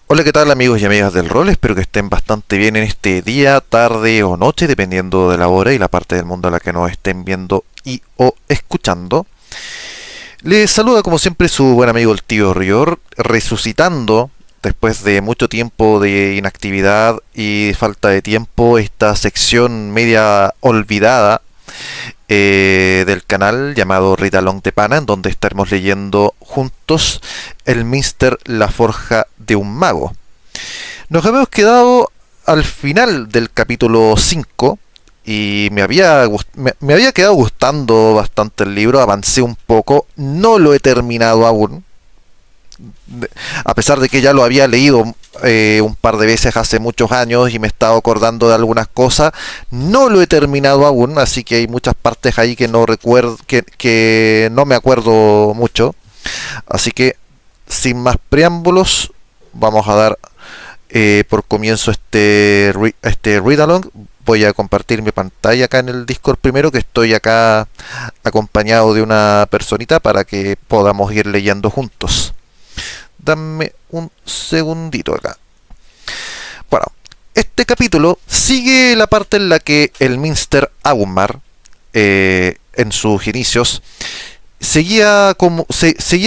Hola, ¿qué tal amigos y amigas del rol? Espero que estén bastante bien en este día, tarde o noche, dependiendo de la hora y la parte del mundo a la que nos estén viendo y o escuchando. Les saluda como siempre su buen amigo el tío Rior, resucitando después de mucho tiempo de inactividad y falta de tiempo esta sección media olvidada del canal llamado Ritalón de Pana, en donde estaremos leyendo juntos el Mister La Forja de un Mago. Nos habíamos quedado al final del capítulo 5 y me había quedado gustando bastante el libro, avancé un poco, no lo he terminado aún, a pesar de que ya lo había leído un par de veces hace muchos años y me he estado acordando de algunas cosas, no lo he terminado aún, así que hay muchas partes ahí que no recuerdo, que no me acuerdo mucho, así que sin más preámbulos vamos a dar por comienzo este read along. Voy a compartir mi pantalla acá en el Discord primero, que estoy acá acompañado de una personita para que podamos ir leyendo juntos. Dame un segundito acá. Bueno, este capítulo sigue la parte en la que el Minster Agumar, en sus inicios, seguía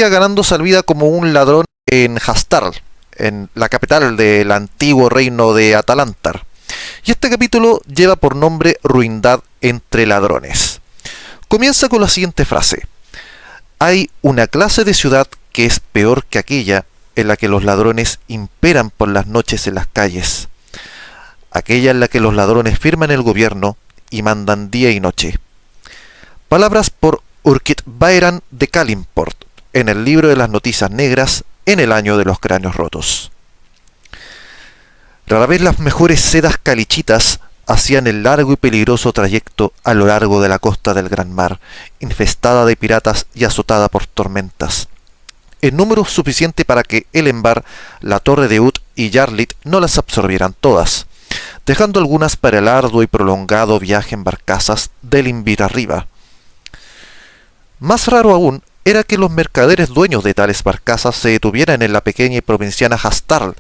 ganando salida como un ladrón en Hastarl, en la capital del antiguo reino de Atalantar. Y este capítulo lleva por nombre Ruindad entre ladrones. Comienza con la siguiente frase: hay una clase de ciudad que es peor que aquella en la que los ladrones imperan por las noches en las calles, aquella en la que los ladrones firman el gobierno y mandan día y noche. Palabras por Urquit Baeran de Kalimport, en el libro de las noticias negras, en el año de los cráneos rotos. Rara vez las mejores sedas calichitas hacían el largo y peligroso trayecto a lo largo de la costa del Gran Mar, infestada de piratas y azotada por tormentas, en número suficiente para que Elenbar, la Torre de Ut y Jarlit no las absorbieran todas, dejando algunas para el arduo y prolongado viaje en barcazas del Invir arriba. Más raro aún era que los mercaderes dueños de tales barcazas se detuvieran en la pequeña y provinciana Hastarl,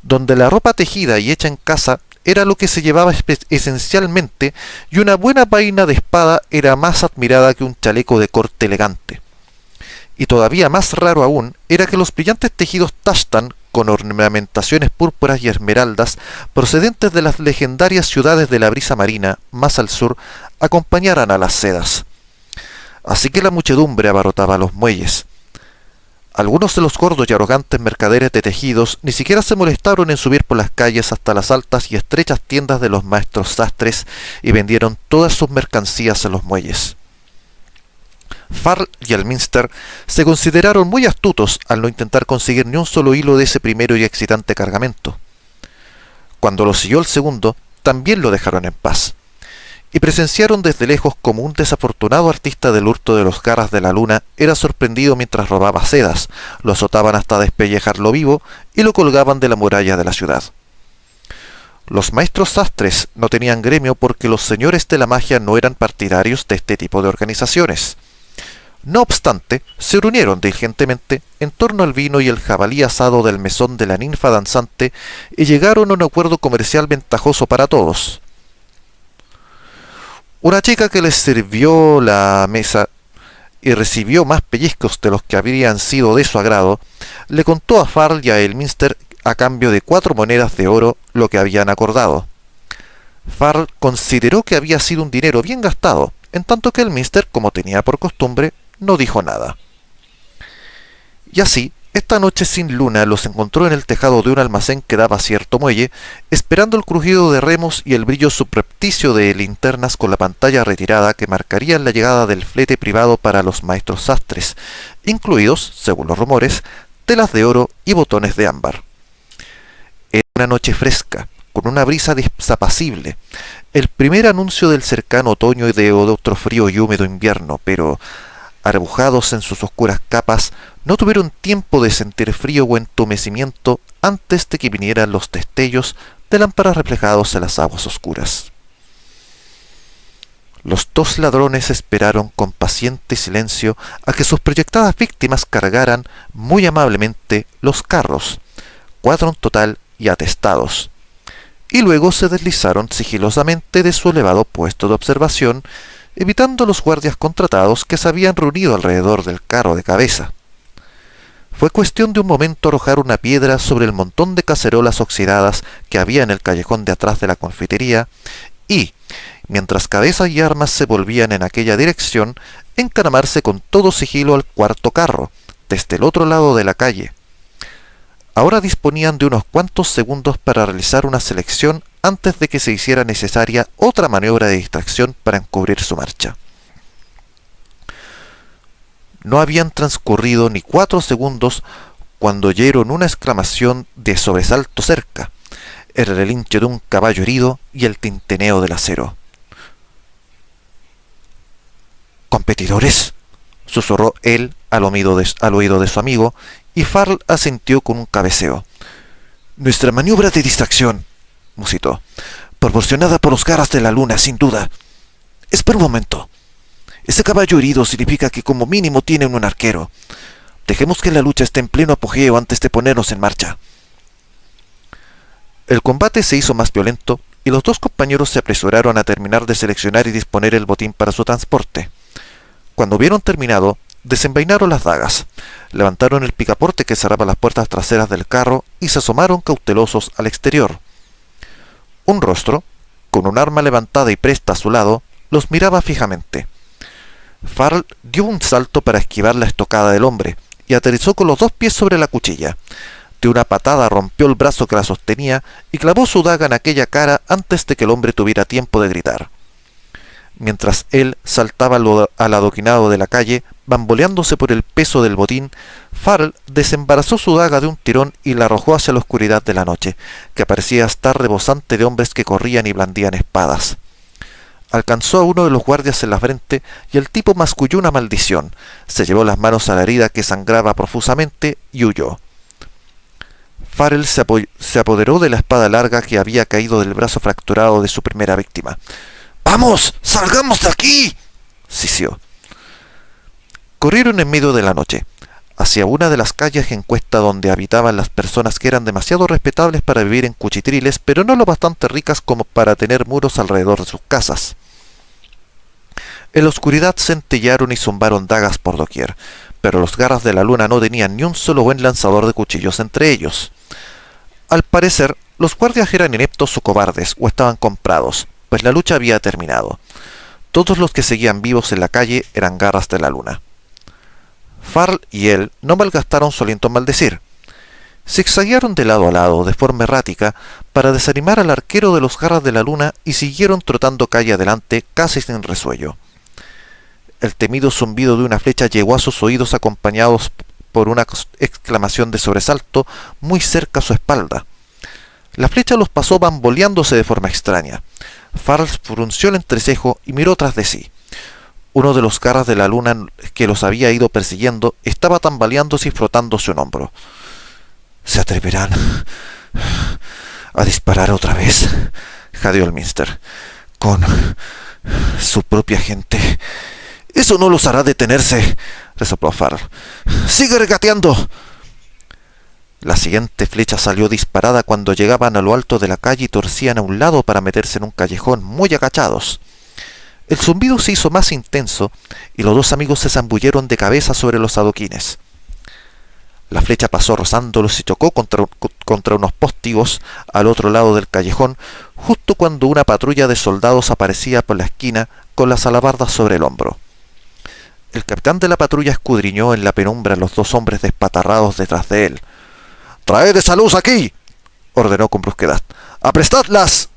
donde la ropa tejida y hecha en casa era lo que se llevaba esencialmente, y una buena vaina de espada era más admirada que un chaleco de corte elegante. Y todavía más raro aún era que los brillantes tejidos Tashtan, con ornamentaciones púrpuras y esmeraldas, procedentes de las legendarias ciudades de la brisa marina, más al sur, acompañaran a las sedas. Así que la muchedumbre abarrotaba los muelles. Algunos de los gordos y arrogantes mercaderes de tejidos ni siquiera se molestaron en subir por las calles hasta las altas y estrechas tiendas de los maestros sastres y vendieron todas sus mercancías en los muelles. Farl y el Minster se consideraron muy astutos al no intentar conseguir ni un solo hilo de ese primero y excitante cargamento. Cuando lo siguió el segundo, también lo dejaron en paz, y presenciaron desde lejos como un desafortunado artista del hurto de los garras de la luna era sorprendido mientras robaba sedas, lo azotaban hasta despellejarlo vivo y lo colgaban de la muralla de la ciudad. Los maestros sastres no tenían gremio porque los señores de la magia no eran partidarios de este tipo de organizaciones. No obstante, se reunieron diligentemente en torno al vino y el jabalí asado del mesón de la ninfa danzante y llegaron a un acuerdo comercial ventajoso para todos. Una chica que les sirvió la mesa y recibió más pellizcos de los que habrían sido de su agrado, le contó a Farl y a Elminster a cambio de 4 monedas de oro lo que habían acordado. Farl consideró que había sido un dinero bien gastado, en tanto que Elminster, como tenía por costumbre, no dijo nada. Y así, esta noche sin luna los encontró en el tejado de un almacén que daba cierto muelle, esperando el crujido de remos y el brillo subrepticio de linternas con la pantalla retirada que marcarían la llegada del flete privado para los maestros sastres, incluidos, según los rumores, telas de oro y botones de ámbar. Era una noche fresca, con una brisa desapacible, el primer anuncio del cercano otoño y de otro frío y húmedo invierno, pero arbujados en sus oscuras capas, no tuvieron tiempo de sentir frío o entumecimiento antes de que vinieran los destellos de lámparas reflejados en las aguas oscuras. Los 2 ladrones esperaron con paciente silencio a que sus proyectadas víctimas cargaran muy amablemente los carros, 4 en total y atestados, y luego se deslizaron sigilosamente de su elevado puesto de observación, evitando a los guardias contratados que se habían reunido alrededor del carro de cabeza. Fue cuestión de un momento arrojar una piedra sobre el montón de cacerolas oxidadas que había en el callejón de atrás de la confitería y, mientras Cabeza y Armas se volvían en aquella dirección, encaramarse con todo sigilo al cuarto carro, desde el otro lado de la calle. Ahora disponían de unos cuantos segundos para realizar una selección antes de que se hiciera necesaria otra maniobra de distracción para encubrir su marcha. No habían transcurrido ni 4 segundos cuando oyeron una exclamación de sobresalto cerca, el relincho de un caballo herido y el tintineo del acero. «¿Competidores?», susurró él al oído de su amigo, y Farrell asintió con un cabeceo. «Nuestra maniobra de distracción», musitó, «proporcionada por los caras de la luna, sin duda. Espera un momento. Ese caballo herido significa que como mínimo tienen un arquero. Dejemos que la lucha esté en pleno apogeo antes de ponernos en marcha». El combate se hizo más violento y los dos compañeros se apresuraron a terminar de seleccionar y disponer el botín para su transporte. Cuando hubieron terminado, desenvainaron las dagas, levantaron el picaporte que cerraba las puertas traseras del carro y se asomaron cautelosos al exterior. Un rostro, con un arma levantada y presta a su lado, los miraba fijamente. Farrell dio un salto para esquivar la estocada del hombre y aterrizó con los 2 pies sobre la cuchilla. De una patada rompió el brazo que la sostenía y clavó su daga en aquella cara antes de que el hombre tuviera tiempo de gritar. Mientras él saltaba al adoquinado de la calle, bamboleándose por el peso del botín, Farrell desembarazó su daga de un tirón y la arrojó hacia la oscuridad de la noche, que parecía estar rebosante de hombres que corrían y blandían espadas. Alcanzó a uno de los guardias en la frente y el tipo masculló una maldición, se llevó las manos a la herida que sangraba profusamente y huyó. Farrell se apoderó de la espada larga que había caído del brazo fracturado de su primera víctima. «¡Vamos! ¡Salgamos de aquí!», sisió. Corrieron en medio de la noche, hacia una de las calles en cuesta donde habitaban las personas que eran demasiado respetables para vivir en cuchitriles, pero no lo bastante ricas como para tener muros alrededor de sus casas. En la oscuridad centellaron y zumbaron dagas por doquier, pero los garras de la luna no tenían ni un solo buen lanzador de cuchillos entre ellos. Al parecer, los guardias eran ineptos o cobardes, o estaban comprados, pues la lucha había terminado. Todos los que seguían vivos en la calle eran garras de la luna. Farrell y él no malgastaron su aliento en maldecir. Zigzaguearon de lado a lado, de forma errática, para desanimar al arquero de los garras de la luna y siguieron trotando calle adelante, casi sin resuello. El temido zumbido de una flecha llegó a sus oídos acompañados por una exclamación de sobresalto muy cerca a su espalda. La flecha los pasó bamboleándose de forma extraña. Farrell frunció el entrecejo y miró tras de sí. Uno de los garras de la luna que los había ido persiguiendo estaba tambaleándose y frotándose un hombro. «¿Se atreverán a disparar otra vez?», jadeó el Minster. «Con su propia gente. Eso no los hará detenerse», resopló Farrell. «¡Sigue regateando!». La siguiente flecha salió disparada cuando llegaban a lo alto de la calle y torcían a un lado para meterse en un callejón muy agachados. El zumbido se hizo más intenso y los dos amigos se zambulleron de cabeza sobre los adoquines. La flecha pasó rozándolos y chocó contra unos postigos al otro lado del callejón, justo cuando una patrulla de soldados aparecía por la esquina con las alabardas sobre el hombro. El capitán de la patrulla escudriñó en la penumbra a los 2 hombres despatarrados detrás de él. «¡Traed esa luz aquí!», ordenó con brusquedad. «¡Aprestadlas!».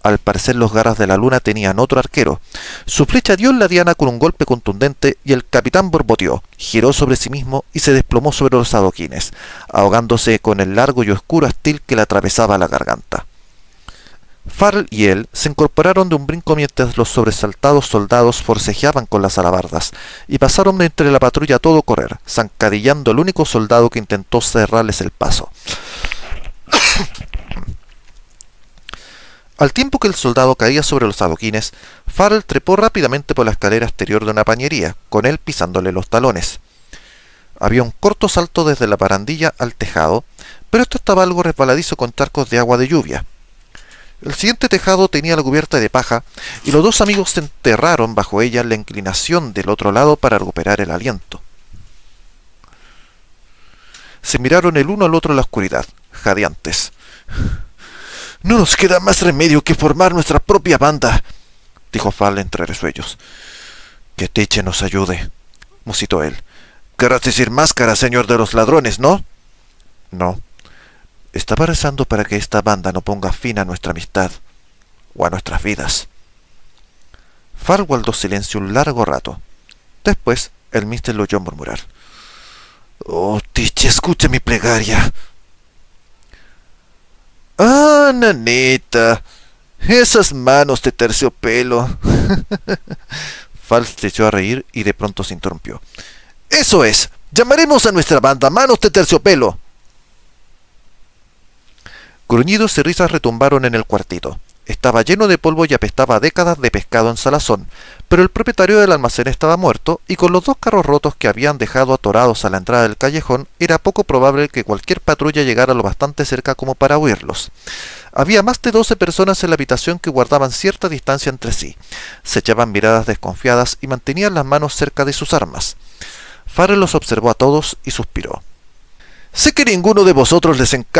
Al parecer los garras de la luna tenían otro arquero. Su flecha dio en la diana con un golpe contundente y el capitán borboteó, giró sobre sí mismo y se desplomó sobre los adoquines, ahogándose con el largo y oscuro astil que le atravesaba la garganta. Farrell y él se incorporaron de un brinco mientras los sobresaltados soldados forcejeaban con las alabardas y pasaron entre la patrulla a todo correr, zancadillando al único soldado que intentó cerrarles el paso. Al tiempo que el soldado caía sobre los adoquines, Farrell trepó rápidamente por la escalera exterior de una pañería, con él pisándole los talones. Había un corto salto desde la barandilla al tejado, pero esto estaba algo resbaladizo con charcos de agua de lluvia. El siguiente tejado tenía la cubierta de paja, y los dos amigos se enterraron bajo ella en la inclinación del otro lado para recuperar el aliento. Se miraron el uno al otro en la oscuridad, jadeantes. «No nos queda más remedio que formar nuestra propia banda», dijo Fal entre resuellos. «Que Teche nos ayude», musitó él. «Querrás decir máscara, señor de los ladrones, ¿no?» «No. Estaba rezando para que esta banda no ponga fin a nuestra amistad o a nuestras vidas». Fal guardó silencio un largo rato. Después, el mister lo oyó murmurar. «Oh, Teche, escuche mi plegaria». «Ah, nanita, esas manos de terciopelo». Fal se echó a reír y de pronto se interrumpió. «Eso es, llamaremos a nuestra banda Manos de Terciopelo». Gruñidos y risas retumbaron en el cuartito. Estaba lleno de polvo y apestaba a décadas de pescado en salazón, pero el propietario del almacén estaba muerto, y con los dos carros rotos que habían dejado atorados a la entrada del callejón, era poco probable que cualquier patrulla llegara lo bastante cerca como para oírlos. Había más de 12 personas en la habitación que guardaban cierta distancia entre sí. Se echaban miradas desconfiadas y mantenían las manos cerca de sus armas. Farrell los observó a todos y suspiró. «Sé que ninguno de vosotros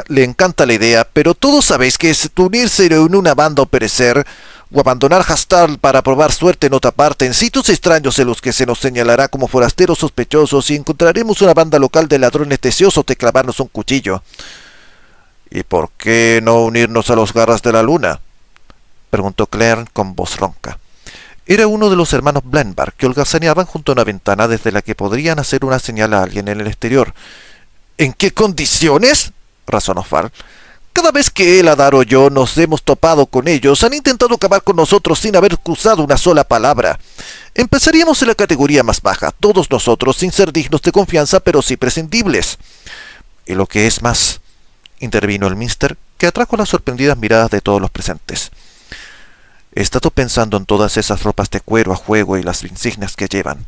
le encanta la idea, pero todos sabéis que es unirse en una banda o perecer, o abandonar Hastal para probar suerte en otra parte, en sitios extraños en los que se nos señalará como forasteros sospechosos y encontraremos una banda local de ladrones deseosos de clavarnos un cuchillo». «¿Y por qué no unirnos a los Garras de la Luna?», preguntó Claire con voz ronca. Era uno de los hermanos Blenbar, que holgazaneaban junto a una ventana desde la que podrían hacer una señal a alguien en el exterior. «¿En qué condiciones?», razonó Farrell. «Cada vez que Eladar o yo nos hemos topado con ellos, han intentado acabar con nosotros sin haber cruzado una sola palabra. Empezaríamos en la categoría más baja, todos nosotros sin ser dignos de confianza, pero sí prescindibles». «Y lo que es más», intervino el mister, que atrajo las sorprendidas miradas de todos los presentes. «He estado pensando en todas esas ropas de cuero a juego y las insignias que llevan.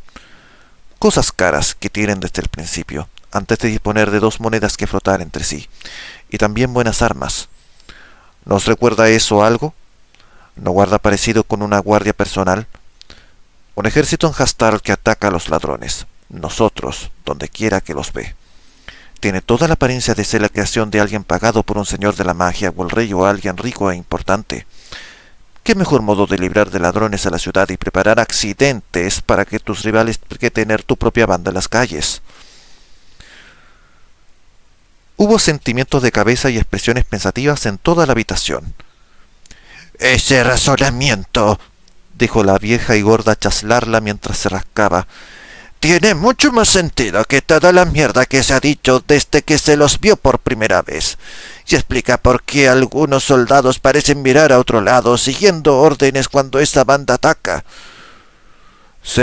Cosas caras que tienen desde el principio, antes de disponer de 2 monedas que frotar entre sí, y también buenas armas. ¿Nos recuerda eso algo? ¿No guarda parecido con una guardia personal? Un ejército en Hastal que ataca a los ladrones, nosotros, donde quiera que los ve. Tiene toda la apariencia de ser la creación de alguien pagado por un señor de la magia o el rey o alguien rico e importante. ¿Qué mejor modo de librar de ladrones a la ciudad y preparar accidentes para que tus rivales que tener tu propia banda en las calles?» Hubo sentimientos de cabeza y expresiones pensativas en toda la habitación. «Ese razonamiento», dijo la vieja y gorda Chaslarla mientras se rascaba, «tiene mucho más sentido que toda la mierda que se ha dicho desde que se los vio por primera vez, y explica por qué algunos soldados parecen mirar a otro lado siguiendo órdenes cuando esa banda ataca». «Sí»,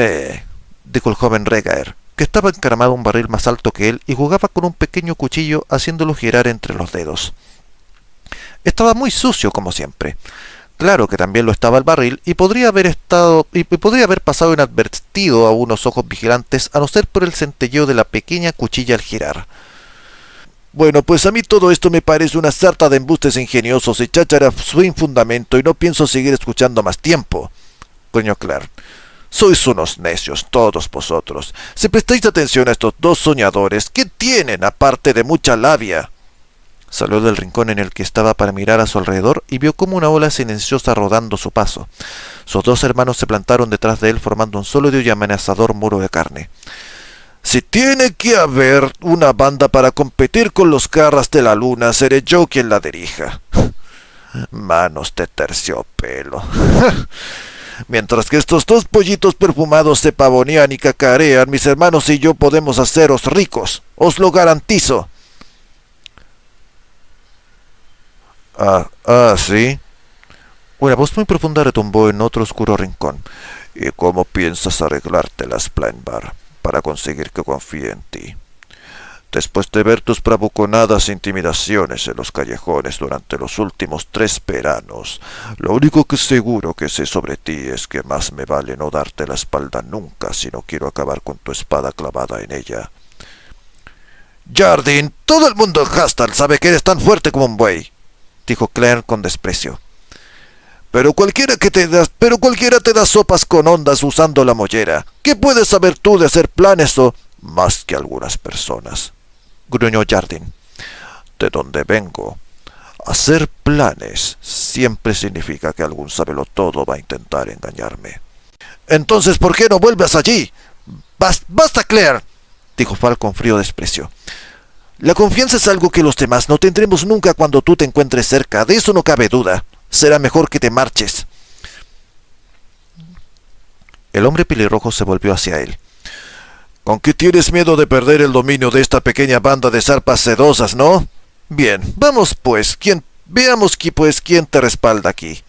dijo el joven Regaer, que estaba encaramado a un barril más alto que él y jugaba con un pequeño cuchillo haciéndolo girar entre los dedos. Estaba muy sucio como siempre. Claro que también lo estaba el barril y podría haber pasado inadvertido a unos ojos vigilantes a no ser por el centelleo de la pequeña cuchilla al girar. «Bueno, pues a mí todo esto me parece una sarta de embustes ingeniosos y cháchara sin fundamento y no pienso seguir escuchando más tiempo», gruñó Claire. «Sois unos necios, todos vosotros. Si prestáis atención a estos 2 soñadores, ¿qué tienen aparte de mucha labia?». Salió del rincón en el que estaba para mirar a su alrededor y vio como una ola silenciosa rodando su paso. Sus 2 hermanos se plantaron detrás de él formando un sólido y amenazador muro de carne. «Si tiene que haber una banda para competir con los Garras de la Luna, seré yo quien la dirija». «Manos de terciopelo». «Mientras que estos 2 pollitos perfumados se pavonean y cacarean, mis hermanos y yo podemos haceros ricos, os lo garantizo». ¿Sí? Una voz muy profunda retumbó en otro oscuro rincón. «¿Y cómo piensas arreglártelas, Blenbar, para conseguir que confíe en ti? Después de ver tus bravuconadas intimidaciones en los callejones durante los últimos 3 veranos, lo único que seguro que sé sobre ti es que más me vale no darte la espalda nunca si no quiero acabar con tu espada clavada en ella. Jardine, todo el mundo en Hastal sabe que eres tan fuerte como un buey, dijo Claire con desprecio. Pero cualquiera te da sopas con ondas usando la mollera. ¿Qué puedes saber tú de hacer planes o más que algunas personas? Gruñó Jardine. De donde vengo, hacer planes siempre significa que algún sabelotodo va a intentar engañarme. Entonces, ¿por qué no vuelves allí? Basta, Claire, dijo Fal con frío desprecio. La confianza es algo que los demás no tendremos nunca cuando tú te encuentres cerca, de eso no cabe duda. Será mejor que te marches. El hombre pelirrojo se volvió hacia él. ¿Con qué tienes miedo de perder el dominio de esta pequeña banda de zarpas sedosas, no? Bien, vamos pues, veamos quién te respalda aquí.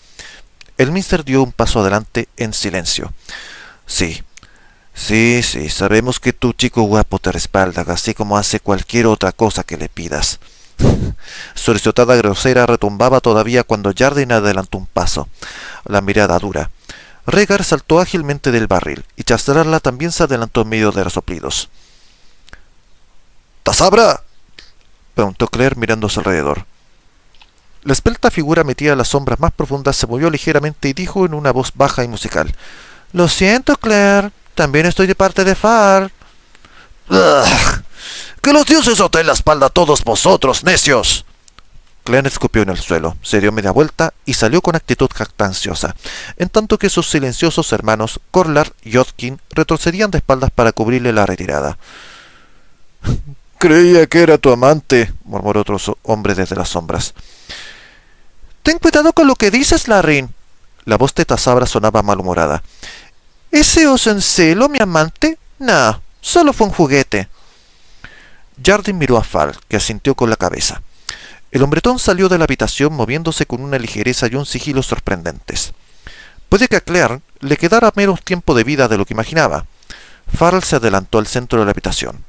El mister dio un paso adelante en silencio. Sí, sabemos que tu chico guapo te respalda, así como hace cualquier otra cosa que le pidas. Su risotada grosera retumbaba todavía cuando Jardine adelantó un paso, la mirada dura. Rhaegar saltó ágilmente del barril, y Chaslarla también se adelantó en medio de resoplidos. —¿Tasabra? —preguntó Claire mirando a su alrededor. La esbelta figura metida en las sombras más profundas se movió ligeramente y dijo en una voz baja y musical: —Lo siento, Claire, también estoy de parte de Far. ¡Ugh! ¡Que los dioses os den la espalda a todos vosotros, necios! Clean escupió en el suelo, se dio media vuelta y salió con actitud jactanciosa, en tanto que sus silenciosos hermanos, Corlar y Odkin, retrocedían de espaldas para cubrirle la retirada. —Creía que era tu amante —murmuró otro hombre desde las sombras. —Ten cuidado con lo que dices, Larrin. La voz de Tasabra sonaba malhumorada. —¿Ese oso en celo, mi amante? Nah, solo fue un juguete. Jardine miró a Fal, que asintió con la cabeza. El hombretón salió de la habitación moviéndose con una ligereza y un sigilo sorprendentes. Puede que a Claire le quedara menos tiempo de vida de lo que imaginaba. Farrell se adelantó al centro de la habitación.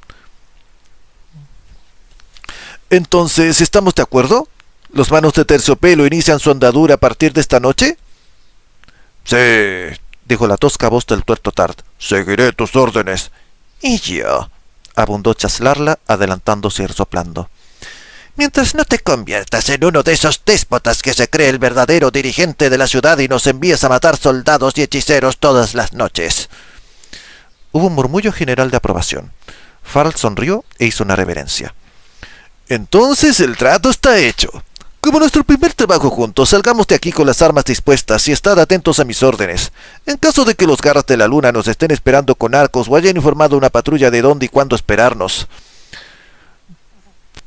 —Entonces, ¿estamos de acuerdo? ¿Los manos de Terciopelo inician su andadura a partir de esta noche? —Sí —dijo la tosca voz del tuerto Tart—, seguiré tus órdenes. —Y yo —abundó Chaslarla, adelantándose y resoplando—. Mientras no te conviertas en uno de esos déspotas que se cree el verdadero dirigente de la ciudad y nos envíes a matar soldados y hechiceros todas las noches. Hubo un murmullo general de aprobación. Farrell sonrió e hizo una reverencia. Entonces el trato está hecho. Como nuestro primer trabajo juntos, salgamos de aquí con las armas dispuestas y estad atentos a mis órdenes. En caso de que los garras de la luna nos estén esperando con arcos o hayan informado a una patrulla de dónde y cuándo esperarnos.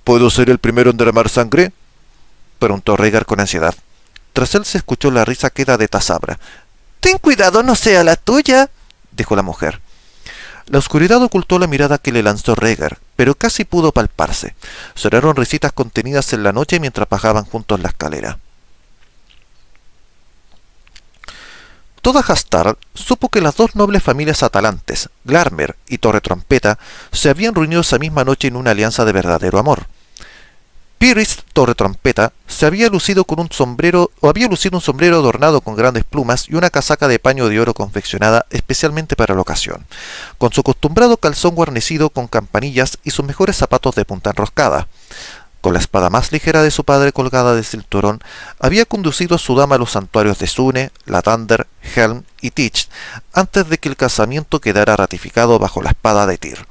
—¿Puedo ser el primero en derramar sangre? —preguntó Rhaegar con ansiedad. Tras él se escuchó la risa queda de Tasabra. —Ten cuidado, no sea la tuya —dijo la mujer. La oscuridad ocultó la mirada que le lanzó Rhaegar, pero casi pudo palparse. Sonaron risitas contenidas en la noche mientras bajaban juntos la escalera. Toda Hastar supo que las dos nobles familias atalantes, Glarmer y Torre Trompeta, se habían reunido esa misma noche en una alianza de verdadero amor. Pyrrhys Torre Trompeta había lucido un sombrero adornado con grandes plumas y una casaca de paño de oro confeccionada especialmente para la ocasión, con su acostumbrado calzón guarnecido con campanillas y sus mejores zapatos de punta enroscada. Con la espada más ligera de su padre colgada del cinturón, había conducido a su dama a los santuarios de Sune, Lathander, Helm y Teach, antes de que el casamiento quedara ratificado bajo la espada de Tyr.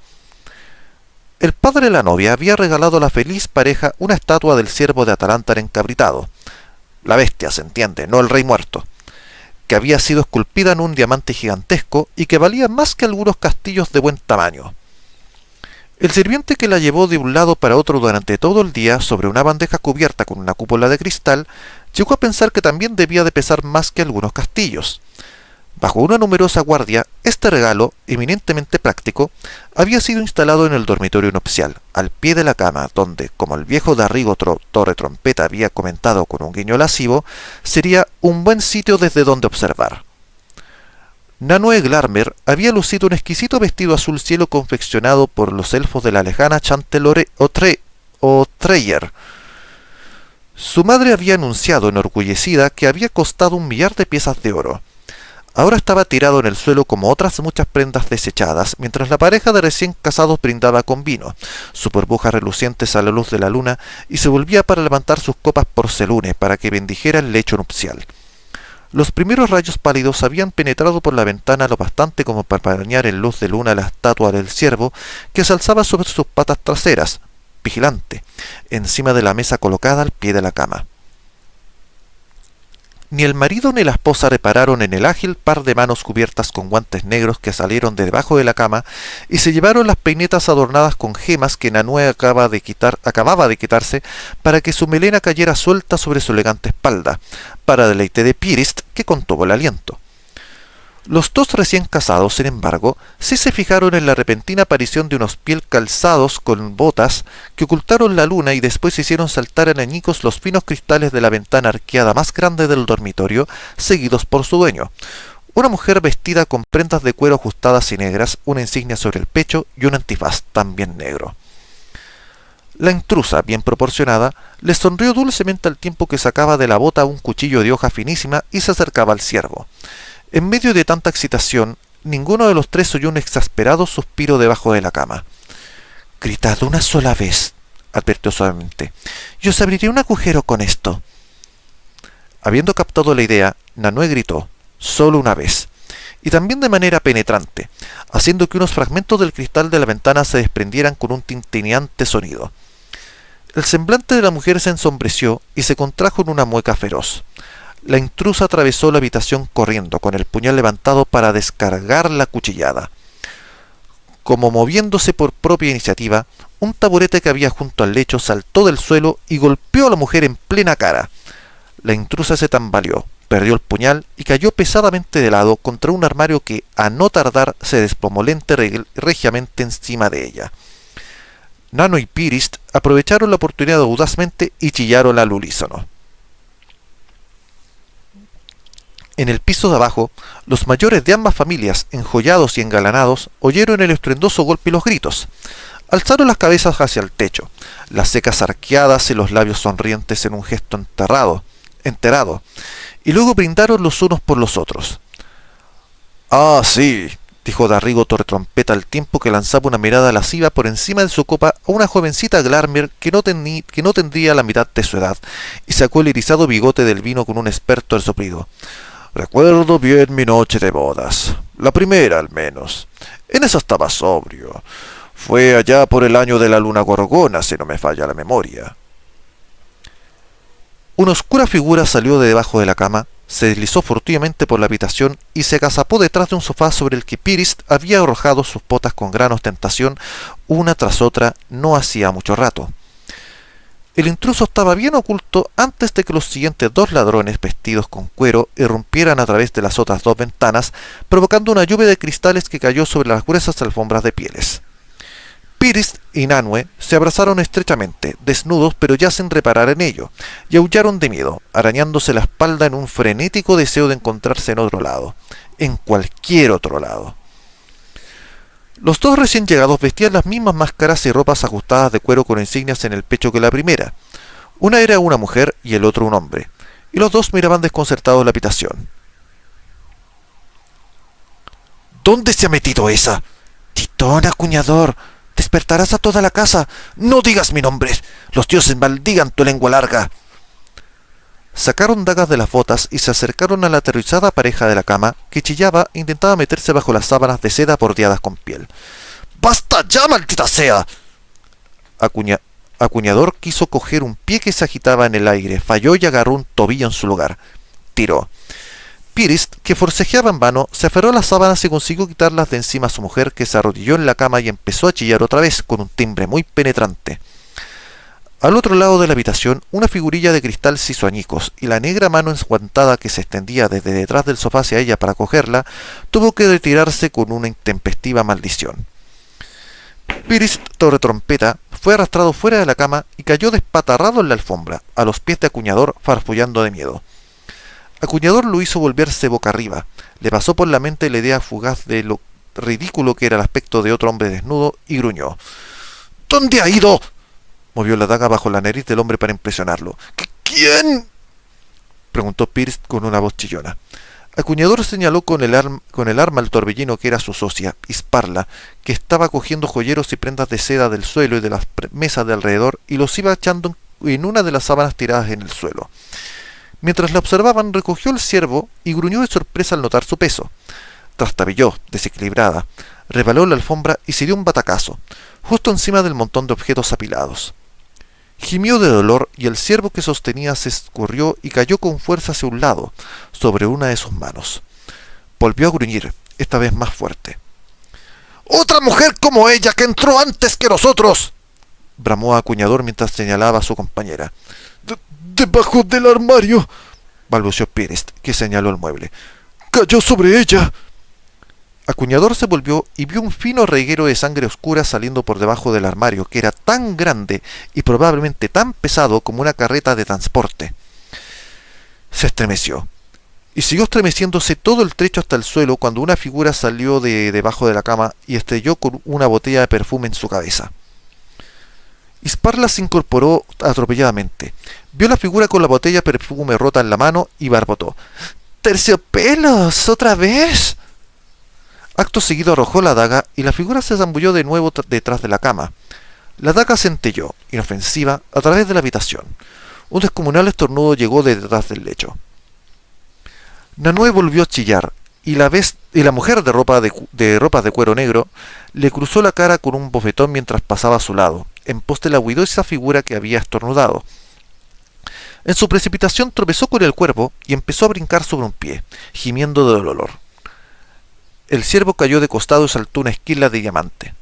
El padre de la novia había regalado a la feliz pareja una estatua del ciervo de Atalantar encabritado, la bestia, se entiende, no el rey muerto, que había sido esculpida en un diamante gigantesco y que valía más que algunos castillos de buen tamaño. El sirviente que la llevó de un lado para otro durante todo el día sobre una bandeja cubierta con una cúpula de cristal, llegó a pensar que también debía de pesar más que algunos castillos. Bajo una numerosa guardia, este regalo, eminentemente práctico, había sido instalado en el dormitorio nupcial, al pie de la cama, donde, como el viejo Darrigo Torre Trompeta había comentado con un guiño lascivo, sería un buen sitio desde donde observar. Nanue Glarmer había lucido un exquisito vestido azul cielo confeccionado por los elfos de la lejana Chantelore o Treyer. Su madre había anunciado enorgullecida que había costado 1 millar de piezas de oro. Ahora estaba tirado en el suelo como otras muchas prendas desechadas, mientras la pareja de recién casados brindaba con vino, sus burbujas relucientes a la luz de la luna, y se volvía para levantar sus copas porcelunes para que bendijera el lecho nupcial. Los primeros rayos pálidos habían penetrado por la ventana lo bastante como para bañar en luz de luna la estatua del ciervo que se alzaba sobre sus patas traseras, vigilante, encima de la mesa colocada al pie de la cama. Ni el marido ni la esposa repararon en el ágil par de manos cubiertas con guantes negros que salieron de debajo de la cama y se llevaron las peinetas adornadas con gemas que Nanue acababa de quitarse para que su melena cayera suelta sobre su elegante espalda, para deleite de Pirist, que contuvo el aliento. Los dos recién casados, sin embargo, sí se fijaron en la repentina aparición de unos pies calzados con botas que ocultaron la luna y después hicieron saltar en añicos los finos cristales de la ventana arqueada más grande del dormitorio, seguidos por su dueño. Una mujer vestida con prendas de cuero ajustadas y negras, una insignia sobre el pecho y un antifaz también negro. La intrusa, bien proporcionada, le sonrió dulcemente al tiempo que sacaba de la bota un cuchillo de hoja finísima y se acercaba al ciervo. En medio de tanta excitación, ninguno de los tres oyó un exasperado suspiro debajo de la cama. «Gritad una sola vez», advirtió suavemente, «y os abriré un agujero con esto». Habiendo captado la idea, Nanue gritó, solo una vez, y también de manera penetrante, haciendo que unos fragmentos del cristal de la ventana se desprendieran con un tintineante sonido. El semblante de la mujer se ensombreció y se contrajo en una mueca feroz. La intrusa atravesó la habitación corriendo, con el puñal levantado para descargar la cuchillada. Como moviéndose por propia iniciativa, un taburete que había junto al lecho saltó del suelo y golpeó a la mujer en plena cara. La intrusa se tambaleó, perdió el puñal y cayó pesadamente de lado contra un armario que, a no tardar, se desplomó regiamente encima de ella. Nano y Pirist aprovecharon la oportunidad audazmente y chillaron al unísono. En el piso de abajo, los mayores de ambas familias, enjollados y engalanados, oyeron el estruendoso golpe y los gritos. Alzaron las cabezas hacia el techo, las cejas arqueadas y los labios sonrientes en un gesto enterado, y luego brindaron los unos por los otros. «Ah, sí», dijo Darrigo Torretrompeta al tiempo que lanzaba una mirada lasciva por encima de su copa a una jovencita Glarmer que no tendría la mitad de su edad, y sacó el irisado bigote del vino con un experto resoplido. «Recuerdo bien mi noche de bodas, la primera al menos. En esa estaba sobrio. Fue allá por el año de la luna gorgona, si no me falla la memoria». Una oscura figura salió de debajo de la cama, se deslizó furtivamente por la habitación y se agazapó detrás de un sofá sobre el que Pirist había arrojado sus botas con gran ostentación una tras otra no hacía mucho rato. El intruso estaba bien oculto antes de que los siguientes dos ladrones vestidos con cuero irrumpieran a través de las otras dos ventanas, provocando una lluvia de cristales que cayó sobre las gruesas alfombras de pieles. Pirist y Nanue se abrazaron estrechamente, desnudos pero ya sin reparar en ello, y aullaron de miedo, arañándose la espalda en un frenético deseo de encontrarse en otro lado, en cualquier otro lado. Los dos recién llegados vestían las mismas máscaras y ropas ajustadas de cuero con insignias en el pecho que la primera. Una era una mujer y el otro un hombre, y los dos miraban desconcertados la habitación. «¿Dónde se ha metido esa?» «Titón, acuñador, despertarás a toda la casa. No digas mi nombre. Los dioses maldigan tu lengua larga». Sacaron dagas de las botas y se acercaron a la aterrorizada pareja de la cama, que chillaba e intentaba meterse bajo las sábanas de seda bordeadas con piel. «¡Basta ya, maldita sea!» Acuñador quiso coger un pie que se agitaba en el aire, falló y agarró un tobillo en su lugar. Tiró. Pirist, que forcejeaba en vano, se aferró a las sábanas y consiguió quitarlas de encima a su mujer, que se arrodilló en la cama y empezó a chillar otra vez, con un timbre muy penetrante. Al otro lado de la habitación, una figurilla de cristal se hizo añicos, y la negra mano enguantada que se extendía desde detrás del sofá hacia ella para cogerla, tuvo que retirarse con una intempestiva maldición. Pirist Torretrompeta fue arrastrado fuera de la cama y cayó despatarrado en la alfombra, a los pies de Acuñador, farfullando de miedo. Acuñador lo hizo volverse boca arriba, le pasó por la mente la idea fugaz de lo ridículo que era el aspecto de otro hombre desnudo, y gruñó. «¿Dónde ha ido?» Movió la daga bajo la nariz del hombre para impresionarlo. «¿Quién?» preguntó Pirist con una voz chillona. Acuñador señaló con el arma al torbellino que era su socia, Isparla, que estaba cogiendo joyeros y prendas de seda del suelo y de las mesas de alrededor y los iba echando en una de las sábanas tiradas en el suelo. Mientras la observaban, recogió el ciervo y gruñó de sorpresa al notar su peso. Trastabilló, desequilibrada, rebaló en la alfombra y se dio un batacazo, justo encima del montón de objetos apilados. Gimió de dolor y el ciervo que sostenía se escurrió y cayó con fuerza hacia un lado, sobre una de sus manos. Volvió a gruñir, esta vez más fuerte. ¡Otra mujer como ella que entró antes que nosotros!, bramó Acuñador mientras señalaba a su compañera. Debajo del armario, balbuceó Pirist, que señaló el mueble. Cayó sobre ella. Acuñador se volvió y vio un fino reguero de sangre oscura saliendo por debajo del armario, que era tan grande y probablemente tan pesado como una carreta de transporte. Se estremeció, y siguió estremeciéndose todo el trecho hasta el suelo cuando una figura salió de debajo de la cama y estrelló con una botella de perfume en su cabeza. Isparla se incorporó atropelladamente. Vio la figura con la botella de perfume rota en la mano y barbotó. ¡Terciopelos! ¿Otra vez? Acto seguido arrojó la daga y la figura se zambulló de nuevo detrás de la cama. La daga centelló, inofensiva, a través de la habitación. Un descomunal estornudo llegó de detrás del lecho. Nanue volvió a chillar, y la mujer de ropas de cuero negro le cruzó la cara con un bofetón mientras pasaba a su lado, en pos de la huidosa figura que había estornudado. En su precipitación tropezó con el cuervo y empezó a brincar sobre un pie, gimiendo de dolor. El ciervo cayó de costado y saltó una esquila de diamante.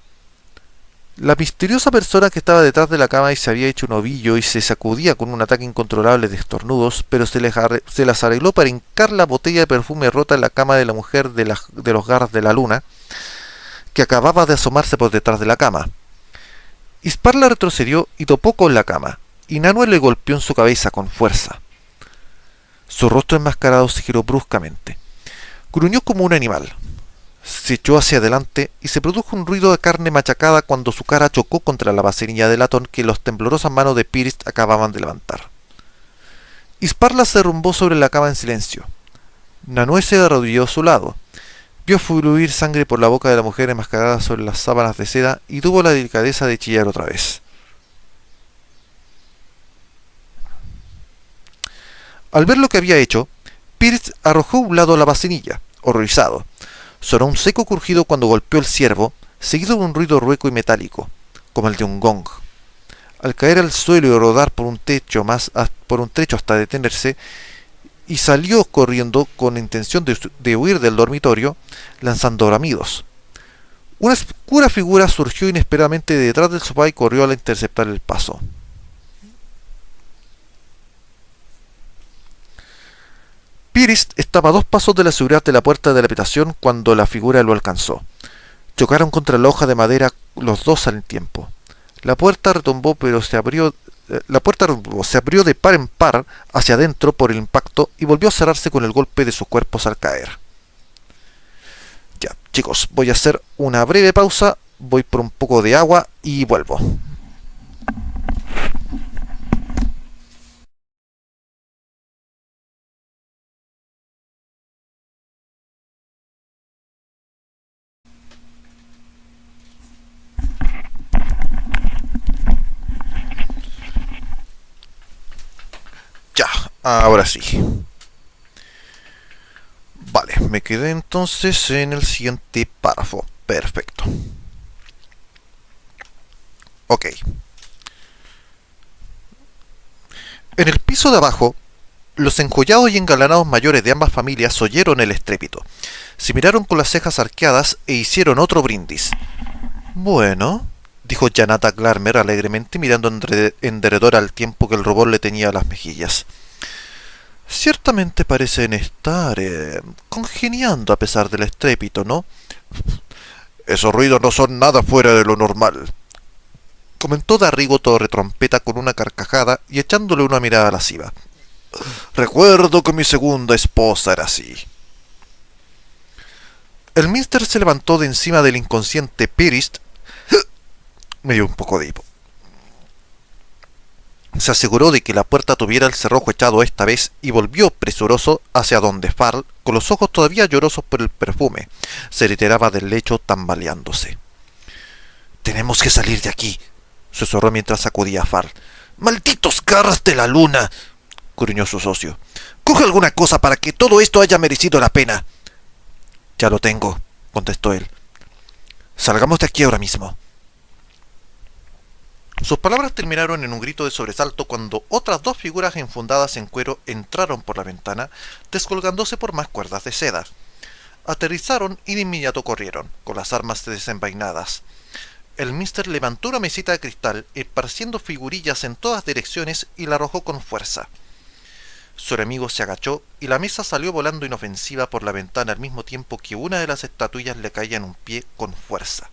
La misteriosa persona que estaba detrás de la cama y se había hecho un ovillo y se sacudía con un ataque incontrolable de estornudos, pero se las arregló para hincar la botella de perfume rota en la cama de la mujer de los garras de la luna, que acababa de asomarse por detrás de la cama. Isparla retrocedió y topó con la cama, y Nanue le golpeó en su cabeza con fuerza. Su rostro enmascarado se giró bruscamente. Gruñó como un animal. Se echó hacia adelante y se produjo un ruido de carne machacada cuando su cara chocó contra la vaselina de latón que las temblorosas manos de Pirist acababan de levantar. Isparla se derrumbó sobre la cama en silencio. Nanue se arrodilló a su lado. Vio fluir sangre por la boca de la mujer enmascarada sobre las sábanas de seda y tuvo la delicadeza de chillar otra vez. Al ver lo que había hecho, Pirist arrojó a un lado la vasinilla, horrorizado. Sonó un seco crujido cuando golpeó el ciervo, seguido de un ruido hueco y metálico, como el de un gong. Al caer al suelo y rodar por un trecho hasta detenerse, y salió corriendo con intención de huir del dormitorio, lanzando bramidos. Una oscura figura surgió inesperadamente detrás del sofá y corrió a interceptar el paso. Pirist estaba a 2 pasos de la seguridad de la puerta de la habitación cuando la figura lo alcanzó. Chocaron contra la hoja de madera los dos al tiempo. La puerta retumbó, pero se abrió de par en par hacia adentro por el impacto y volvió a cerrarse con el golpe de sus cuerpos al caer. Ya, chicos, voy a hacer una breve pausa, voy por un poco de agua y vuelvo. Ya, ahora sí. Vale, me quedé entonces en el siguiente párrafo. Perfecto. Ok. En el piso de abajo, los enjollados y engalanados mayores de ambas familias oyeron el estrépito. Se miraron con las cejas arqueadas e hicieron otro brindis. Bueno, dijo Janata Glarmer alegremente mirando en derredor al tiempo que el robot le teñía las mejillas. Ciertamente parecen estar congeniando a pesar del estrépito, ¿no? Esos ruidos no son nada fuera de lo normal, comentó Darrigo Torretrompeta con una carcajada y echándole una mirada lasciva. Recuerdo que mi segunda esposa era así. El Minster se levantó de encima del inconsciente Pirist. Me dio un poco de hipo. Se aseguró de que la puerta tuviera el cerrojo echado esta vez y volvió presuroso hacia donde Farl con los ojos todavía llorosos por el perfume, se retiraba del lecho tambaleándose. «Tenemos que salir de aquí», susurró mientras sacudía a Farl. «¡Malditos garras de la luna!», gruñó su socio. «Coge alguna cosa para que todo esto haya merecido la pena». «Ya lo tengo», contestó él. «Salgamos de aquí ahora mismo». Sus palabras terminaron en un grito de sobresalto cuando otras dos figuras enfundadas en cuero entraron por la ventana, descolgándose por más cuerdas de seda. Aterrizaron y de inmediato corrieron, con las armas desenvainadas. El Mister levantó una mesita de cristal, esparciendo figurillas en todas direcciones, y la arrojó con fuerza. Su enemigo se agachó y la mesa salió volando inofensiva por la ventana al mismo tiempo que una de las estatuillas le caía en un pie con fuerza.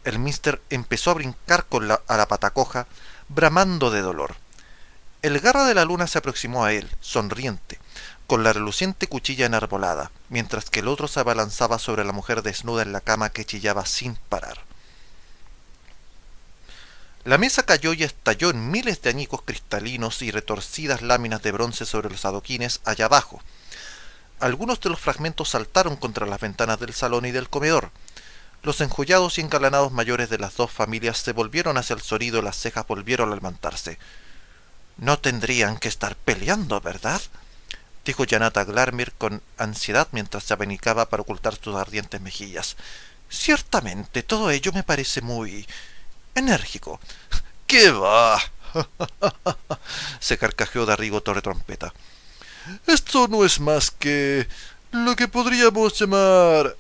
El Mister empezó a brincar a la pata coja, bramando de dolor. El Garra de la Luna se aproximó a él, sonriente, con la reluciente cuchilla enarbolada, mientras que el otro se abalanzaba sobre la mujer desnuda en la cama que chillaba sin parar. La mesa cayó y estalló en miles de añicos cristalinos y retorcidas láminas de bronce sobre los adoquines allá abajo. Algunos de los fragmentos saltaron contra las ventanas del salón y del comedor. Los enjollados y engalanados mayores de las dos familias se volvieron hacia el sonido y las cejas volvieron a levantarse. «No tendrían que estar peleando, ¿verdad?», dijo Janata Glarmir con ansiedad mientras se abanicaba para ocultar sus ardientes mejillas. «Ciertamente, todo ello me parece muy enérgico». «¿Qué va?», se carcajeó Darrigo Torretrompeta. «Esto no es más que lo que podríamos llamar,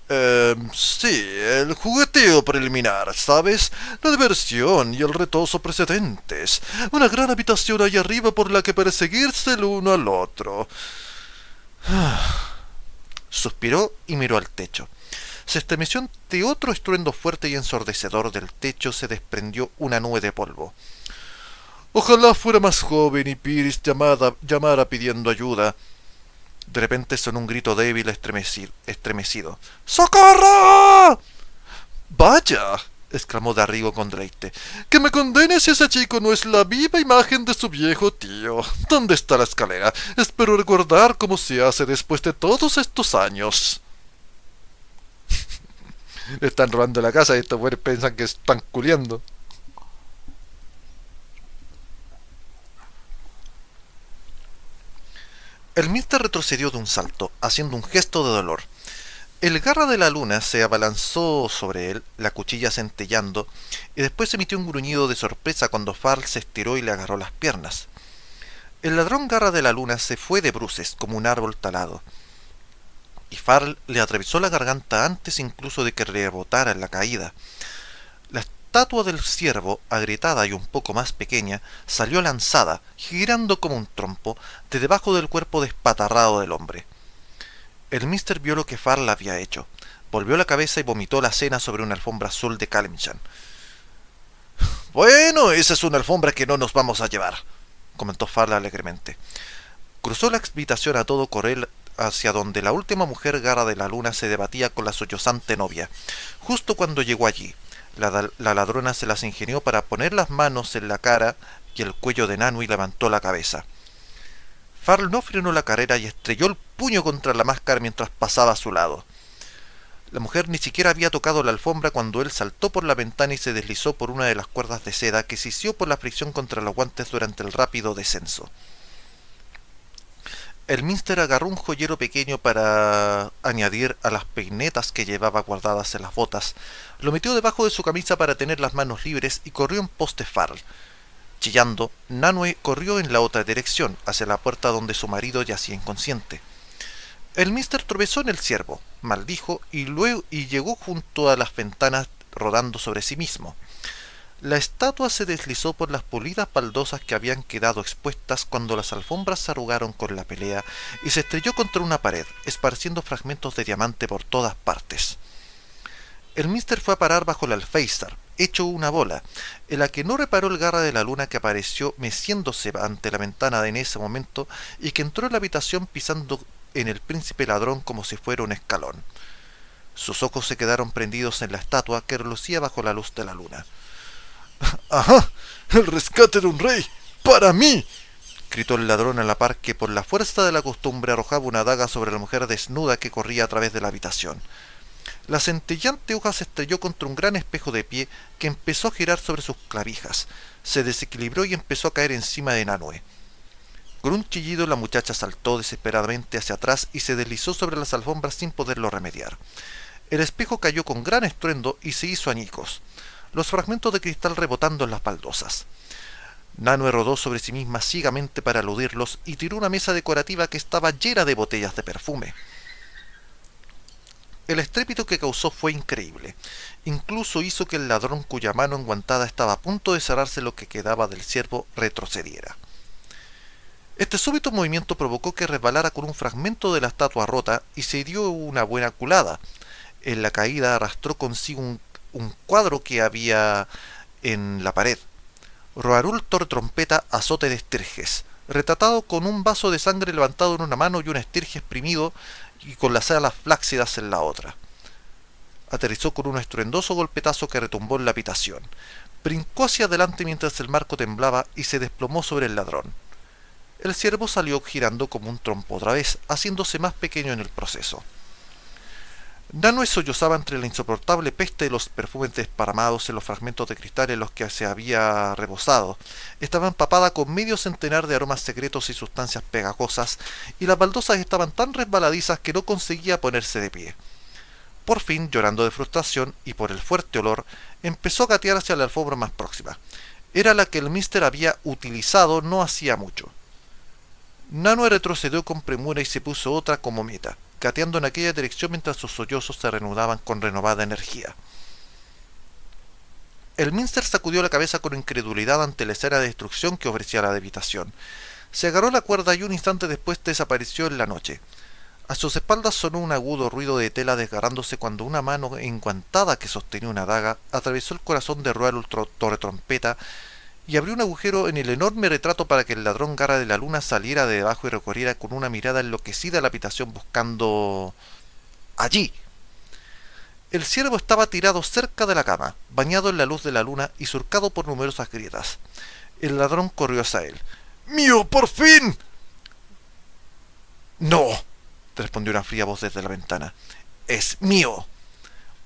sí, el jugueteo preliminar, ¿sabes? La diversión y el retozo precedentes. Una gran habitación ahí arriba por la que perseguirse el uno al otro». Suspiró y miró al techo. Se estremeció ante otro estruendo fuerte y ensordecedor. Del techo se desprendió una nube de polvo. «Ojalá fuera más joven y Piris llamara pidiendo ayuda». De repente sonó un grito débil estremecido. «¡Socorro!». «Vaya», exclamó Darrigo con deleite, «que me condene si ese chico no es la viva imagen de su viejo tío. ¿Dónde está la escalera? Espero recordar cómo se hace después de todos estos años». Le están robando la casa y estos güeyes piensan que están culiando. El Mister retrocedió de un salto, haciendo un gesto de dolor. El Garra de la Luna se abalanzó sobre él, la cuchilla centellando, y después emitió un gruñido de sorpresa cuando Farl se estiró y le agarró las piernas. El ladrón Garra de la Luna se fue de bruces como un árbol talado, y Farl le atravesó la garganta antes incluso de que rebotara en la caída. La estatua del ciervo, agrietada y un poco más pequeña, salió lanzada, girando como un trompo, de debajo del cuerpo despatarrado del hombre. El Mister vio lo que Farl había hecho. Volvió la cabeza y vomitó la cena sobre una alfombra azul de Kalimshan. «Bueno, esa es una alfombra que no nos vamos a llevar», comentó Farl alegremente. Cruzó la habitación a todo correr hacia donde la última mujer Garra de la Luna se debatía con la sollozante novia. Justo cuando llegó allí, la ladrona se las ingenió para poner las manos en la cara y el cuello de Nanu y levantó la cabeza. Farl no frenó la carrera y estrelló el puño contra la máscara mientras pasaba a su lado. La mujer ni siquiera había tocado la alfombra cuando él saltó por la ventana y se deslizó por una de las cuerdas de seda que se hició por la fricción contra los guantes durante el rápido descenso. El Mister agarró un joyero pequeño para añadir a las peinetas que llevaba guardadas en las botas, lo metió debajo de su camisa para tener las manos libres y corrió en pos de Farl. Chillando, Nanue corrió en la otra dirección, hacia la puerta donde su marido yacía inconsciente. El Mister tropezó en el ciervo, maldijo y llegó junto a las ventanas rodando sobre sí mismo. La estatua se deslizó por las pulidas baldosas que habían quedado expuestas cuando las alfombras se arrugaron con la pelea y se estrelló contra una pared, esparciendo fragmentos de diamante por todas partes. El Mister fue a parar bajo el alféizar, hecho una bola, en la que no reparó el Garra de la Luna que apareció meciéndose ante la ventana en ese momento y que entró en la habitación pisando en el príncipe ladrón como si fuera un escalón. Sus ojos se quedaron prendidos en la estatua que relucía bajo la luz de la luna. «¡Ajá! ¡El rescate de un rey! ¡Para mí!», gritó el ladrón a la par que por la fuerza de la costumbre arrojaba una daga sobre la mujer desnuda que corría a través de la habitación. La centellante hoja se estrelló contra un gran espejo de pie que empezó a girar sobre sus clavijas, se desequilibró y empezó a caer encima de Nanue. Con un chillido la muchacha saltó desesperadamente hacia atrás y se deslizó sobre las alfombras sin poderlo remediar. El espejo cayó con gran estruendo y se hizo añicos, los fragmentos de cristal rebotando en las baldosas. Nanue rodó sobre sí misma ciegamente para eludirlos y tiró una mesa decorativa que estaba llena de botellas de perfume. El estrépito que causó fue increíble. Incluso hizo que el ladrón, cuya mano enguantada estaba a punto de cerrarse lo que quedaba del ciervo, retrocediera. Este súbito movimiento provocó que resbalara con un fragmento de la estatua rota y se dio una buena culada. En la caída arrastró consigo un cuadro que había en la pared. Roarul Trompeta, azote de estirges, retratado con un vaso de sangre levantado en una mano y un estirge exprimido y con las alas flácidas en la otra. Aterrizó con un estruendoso golpetazo que retumbó en la habitación. Brincó hacia adelante mientras el marco temblaba y se desplomó sobre el ladrón. El ciervo salió girando como un trompo otra vez, haciéndose más pequeño en el proceso. Nanue sollozaba entre la insoportable peste de los perfumes desparramados en los fragmentos de cristal en los que se había rebosado. Estaba empapada con medio centenar de aromas secretos y sustancias pegajosas, y las baldosas estaban tan resbaladizas que no conseguía ponerse de pie. Por fin, llorando de frustración y por el fuerte olor, empezó a gatear hacia la alfombra más próxima. Era la que el mister había utilizado no hacía mucho. Nanue retrocedió con premura y se puso otra como meta, gateando en aquella dirección mientras sus sollozos se reanudaban con renovada energía. El minster sacudió la cabeza con incredulidad ante la escena de destrucción que ofrecía la habitación. Se agarró la cuerda y un instante después desapareció en la noche. A sus espaldas sonó un agudo ruido de tela desgarrándose cuando una mano enguantada que sostenía una daga atravesó el corazón de Roarul Trompeta y abrió un agujero en el enorme retrato para que el ladrón Garra de la Luna saliera de debajo y recorriera con una mirada enloquecida la habitación buscando... allí. El ciervo estaba tirado cerca de la cama, bañado en la luz de la luna y surcado por numerosas grietas. El ladrón corrió hacia él. ¡Mío, por fin! ¡No!, respondió una fría voz desde la ventana. ¡Es mío!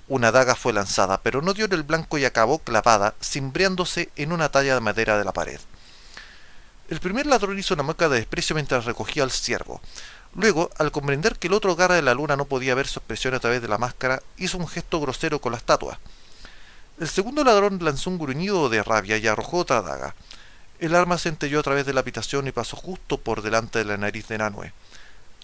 Una daga fue lanzada, pero no dio en el blanco y acabó clavada, cimbreándose en una talla de madera de la pared. El primer ladrón hizo una mueca de desprecio mientras recogía al ciervo. Luego, al comprender que el otro Garra de la Luna no podía ver su expresión a través de la máscara, hizo un gesto grosero con la estatua. El segundo ladrón lanzó un gruñido de rabia y arrojó otra daga. El arma centelló a través de la habitación y pasó justo por delante de la nariz de Nanue.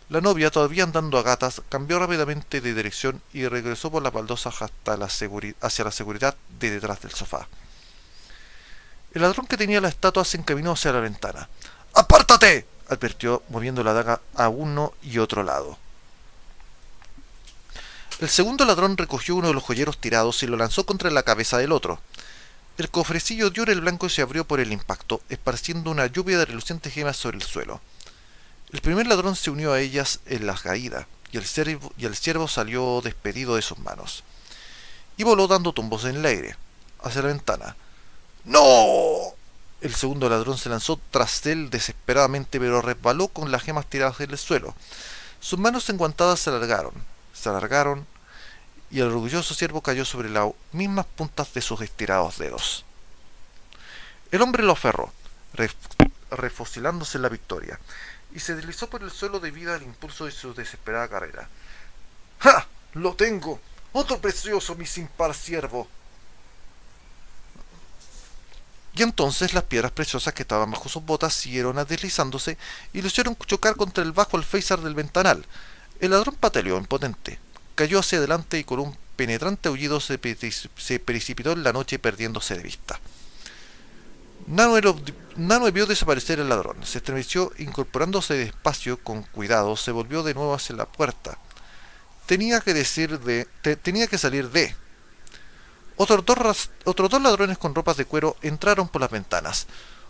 La novia, todavía andando a gatas, cambió rápidamente de dirección y regresó por las baldosas hacia la seguridad de detrás del sofá. El ladrón que tenía la estatua se encaminó hacia la ventana. ¡Apártate!, advirtió, moviendo la daga a uno y otro lado. El segundo ladrón recogió uno de los joyeros tirados y lo lanzó contra la cabeza del otro. El cofrecillo dio en el blanco y se abrió por el impacto, esparciendo una lluvia de relucientes gemas sobre el suelo. El primer ladrón se unió a ellas en la caída, y el ciervo salió despedido de sus manos. Y voló dando tumbos en el aire, hacia la ventana. ¡No! El segundo ladrón se lanzó tras él desesperadamente, pero resbaló con las gemas tiradas en el suelo. Sus manos enguantadas se alargaron, y el orgulloso ciervo cayó sobre las mismas puntas de sus estirados dedos. El hombre lo aferró, refocilándose en la victoria, y se deslizó por el suelo debido al impulso de su desesperada carrera. ¡Ja! ¡Lo tengo! ¡Otro precioso, mi sin par ciervo! Y entonces las piedras preciosas que estaban bajo sus botas siguieron deslizándose y lo hicieron chocar contra el bajo alféizar del ventanal. El ladrón pataleó impotente, cayó hacia adelante y con un penetrante aullido se precipitó en la noche perdiéndose de vista. Nanue vio desaparecer el ladrón, se estremeció, incorporándose despacio, con cuidado, se volvió de nuevo hacia la puerta. Tenía que salir de... Otros dos ladrones con ropas de cuero entraron por las ventanas.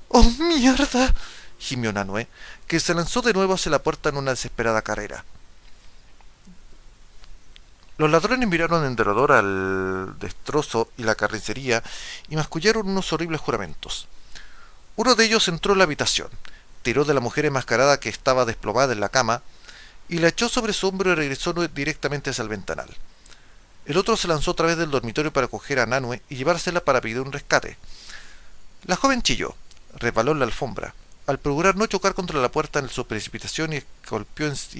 ¡Oh, mierda!, gimió Nanue, que se lanzó de nuevo hacia la puerta en una desesperada carrera. Los ladrones miraron en derredor al destrozo y la carnicería y mascullaron unos horribles juramentos. Uno de ellos entró en la habitación. tiró de la mujer enmascarada que estaba desplomada en la cama y la echó sobre su hombro y regresó directamente hacia el ventanal. El otro se lanzó a través del dormitorio para coger a Nanue y llevársela para pedir un rescate. La joven chilló, resbaló en la alfombra. Al procurar no chocar contra la puerta en su precipitación y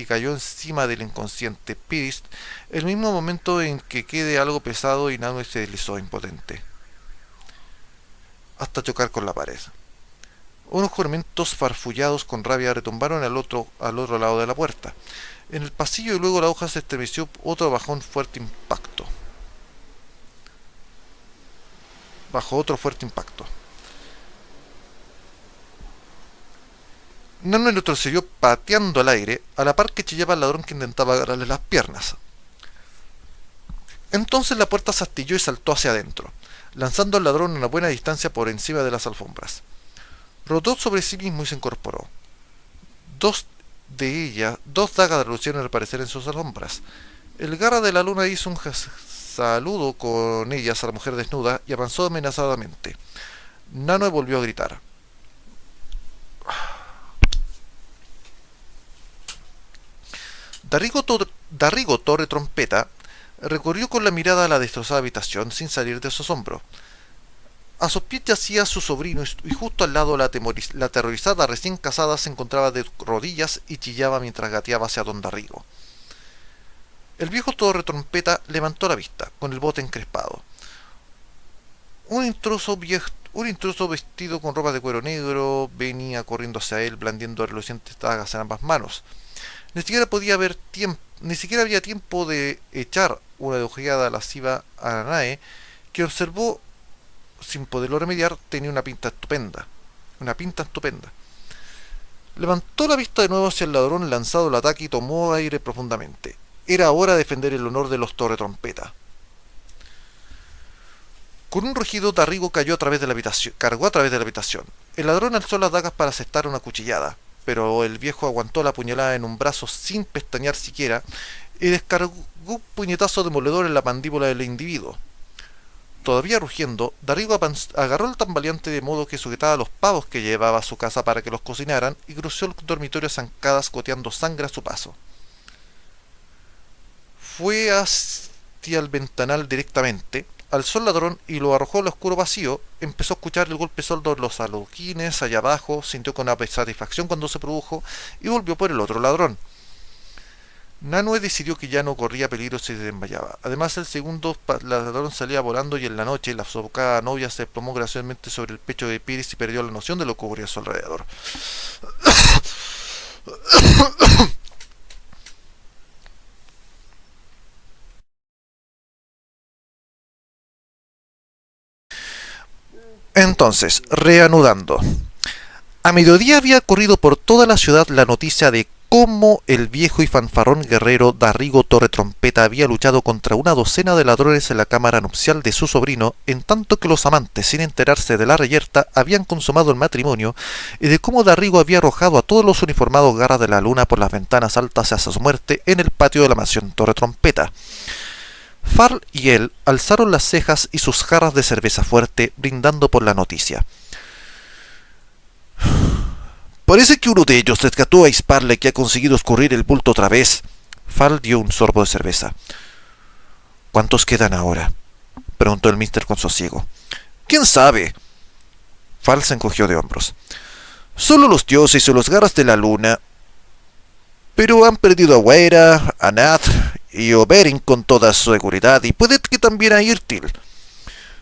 cayó encima del inconsciente Pirist, el mismo momento en que quede algo pesado y Nanue se deslizó impotente, hasta chocar con la pared. Unos juramentos farfullados con rabia retumbaron al otro lado de la puerta. En el pasillo y luego la hoja se estremeció bajo otro fuerte impacto. Nanue retrocedió pateando al aire, a la par que chillaba el ladrón que intentaba agarrarle las piernas. Entonces la puerta se astilló y saltó hacia adentro, lanzando al ladrón a una buena distancia por encima de las alfombras. Rotó sobre sí mismo y se incorporó. Dos dagas relucieron al aparecer en sus alfombras. El garra de la luna hizo un saludo con ellas a la mujer desnuda y avanzó amenazadamente. Nanue volvió a gritar. Darrigo Torre Trompeta recorrió con la mirada la destrozada habitación sin salir de su asombro. A sus pies yacía su sobrino y justo al lado la aterrorizada recién casada se encontraba de rodillas y chillaba mientras gateaba hacia don Darrigo. El viejo Torre Trompeta levantó la vista, con el bote encrespado. Un intruso vestido con ropa de cuero negro venía corriendo hacia él, blandiendo relucientes dagas en ambas manos. Ni siquiera había tiempo de echar una ojeada lasciva a Nanae, que observó sin poderlo remediar. Tenía una pinta estupenda. Levantó la vista de nuevo hacia el ladrón lanzado al ataque y tomó aire profundamente. Era hora de defender el honor de los Torre Trompeta. Con un rugido, Darrigo cargó a través de la habitación. El ladrón alzó las dagas para asestar una cuchillada, pero el viejo aguantó la puñalada en un brazo sin pestañear siquiera y descargó un puñetazo demoledor en la mandíbula del individuo. Todavía rugiendo, Darrigo agarró el tambaleante de modo que sujetaba los pavos que llevaba a su casa para que los cocinaran y cruzó el dormitorio a zancadas, goteando sangre a su paso. Fue hacia el ventanal directamente, alzó el ladrón y lo arrojó al oscuro vacío. Empezó a escuchar el golpe sordo de los adoquines allá abajo, sintió con satisfacción cuando se produjo y volvió por el otro ladrón. Nanue decidió que ya no corría peligro si se desmayaba. Además, el segundo ladrón salía volando y en la noche la sofocada novia se desplomó graciosamente sobre el pecho de Pirist y perdió la noción de lo que ocurría a su alrededor. Entonces, reanudando. A mediodía había corrido por toda la ciudad la noticia de cómo el viejo y fanfarrón guerrero Darrigo Torre Trompeta había luchado contra una docena de ladrones en la cámara nupcial de su sobrino, en tanto que los amantes, sin enterarse de la reyerta, habían consumado el matrimonio, y de cómo Darrigo había arrojado a todos los uniformados garras de la luna por las ventanas altas hacia su muerte en el patio de la mansión Torre Trompeta. Farl y él alzaron las cejas y sus jarras de cerveza fuerte, brindando por la noticia. Parece que uno de ellos rescató a Isparle, que ha conseguido escurrir el bulto otra vez. Farl dio un sorbo de cerveza. ¿Cuántos quedan ahora?, preguntó el mister con sosiego. ¿Quién sabe? Farl se encogió de hombros. Solo los dioses y los garras de la luna. Pero han perdido a Waira, a Nat y a Oberyn con toda seguridad, y puede que también a Yrtil.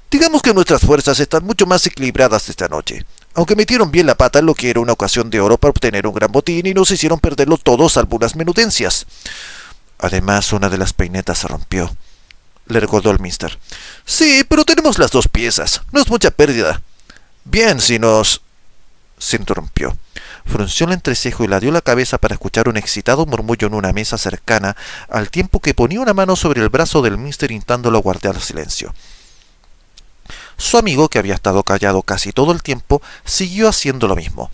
Digamos que nuestras fuerzas están mucho más equilibradas esta noche, aunque metieron bien la pata en lo que era una ocasión de oro para obtener un gran botín y nos hicieron perderlo todo salvo unas menudencias. Además, una de las peinetas se rompió, le recordó el mister. Sí, pero tenemos las dos piezas, no es mucha pérdida. Bien, si nos... Se interrumpió. Frunció el entrecejo y ladeó la cabeza para escuchar un excitado murmullo en una mesa cercana, al tiempo que ponía una mano sobre el brazo del mister instándolo a guardar silencio. Su amigo, que había estado callado casi todo el tiempo, siguió haciendo lo mismo.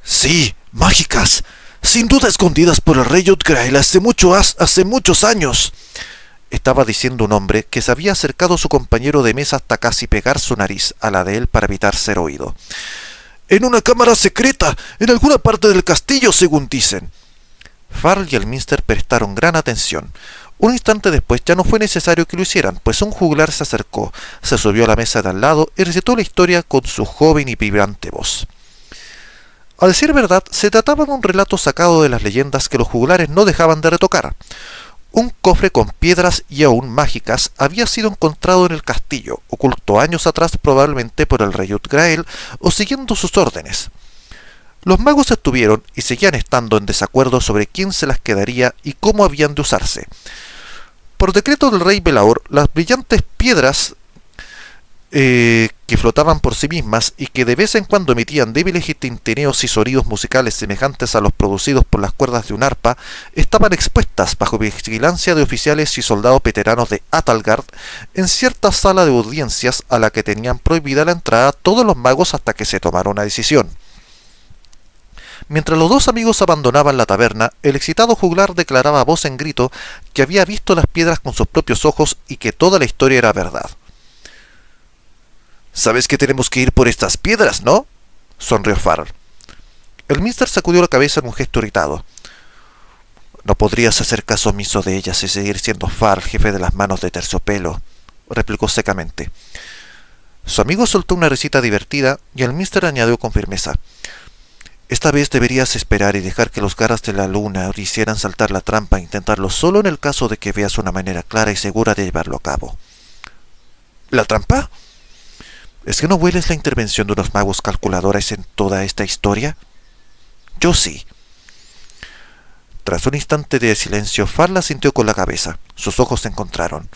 Sí, mágicas, sin duda escondidas por el rey Utgrail hace muchos años, estaba diciendo un hombre que se había acercado a su compañero de mesa hasta casi pegar su nariz a la de él para evitar ser oído. En una cámara secreta, en alguna parte del castillo, según dicen. Farrell y el Minster prestaron gran atención. Un instante después ya no fue necesario que lo hicieran, pues un juglar se acercó, se subió a la mesa de al lado y recitó la historia con su joven y vibrante voz. A decir verdad, se trataba de un relato sacado de las leyendas que los juglares no dejaban de retocar. Un cofre con piedras y aún mágicas había sido encontrado en el castillo, oculto años atrás probablemente por el rey Utgrael o siguiendo sus órdenes. Los magos estuvieron y seguían estando en desacuerdo sobre quién se las quedaría y cómo habían de usarse. Por decreto del rey Belaor, las brillantes piedras que flotaban por sí mismas y que de vez en cuando emitían débiles tintineos y sonidos musicales semejantes a los producidos por las cuerdas de un arpa, estaban expuestas bajo vigilancia de oficiales y soldados veteranos de Atalgard en cierta sala de audiencias a la que tenían prohibida la entrada todos los magos hasta que se tomara una decisión. Mientras los dos amigos abandonaban la taberna, el excitado juglar declaraba a voz en grito que había visto las piedras con sus propios ojos y que toda la historia era verdad. «Sabes que tenemos que ir por estas piedras, ¿no?», sonrió Farrell. El Minster sacudió la cabeza en un gesto irritado. «No podrías hacer caso omiso de ellas y seguir siendo Farrell, jefe de las manos de terciopelo», replicó secamente. Su amigo soltó una risita divertida y el Minster añadió con firmeza. «Esta vez deberías esperar y dejar que los garras de la luna hicieran saltar la trampa e intentarlo solo en el caso de que veas una manera clara y segura de llevarlo a cabo». «¿La trampa? ¿Es que no hueles la intervención de unos magos calculadores en toda esta historia? Yo sí». Tras un instante de silencio, Farrell asintió con la cabeza. Sus ojos se encontraron.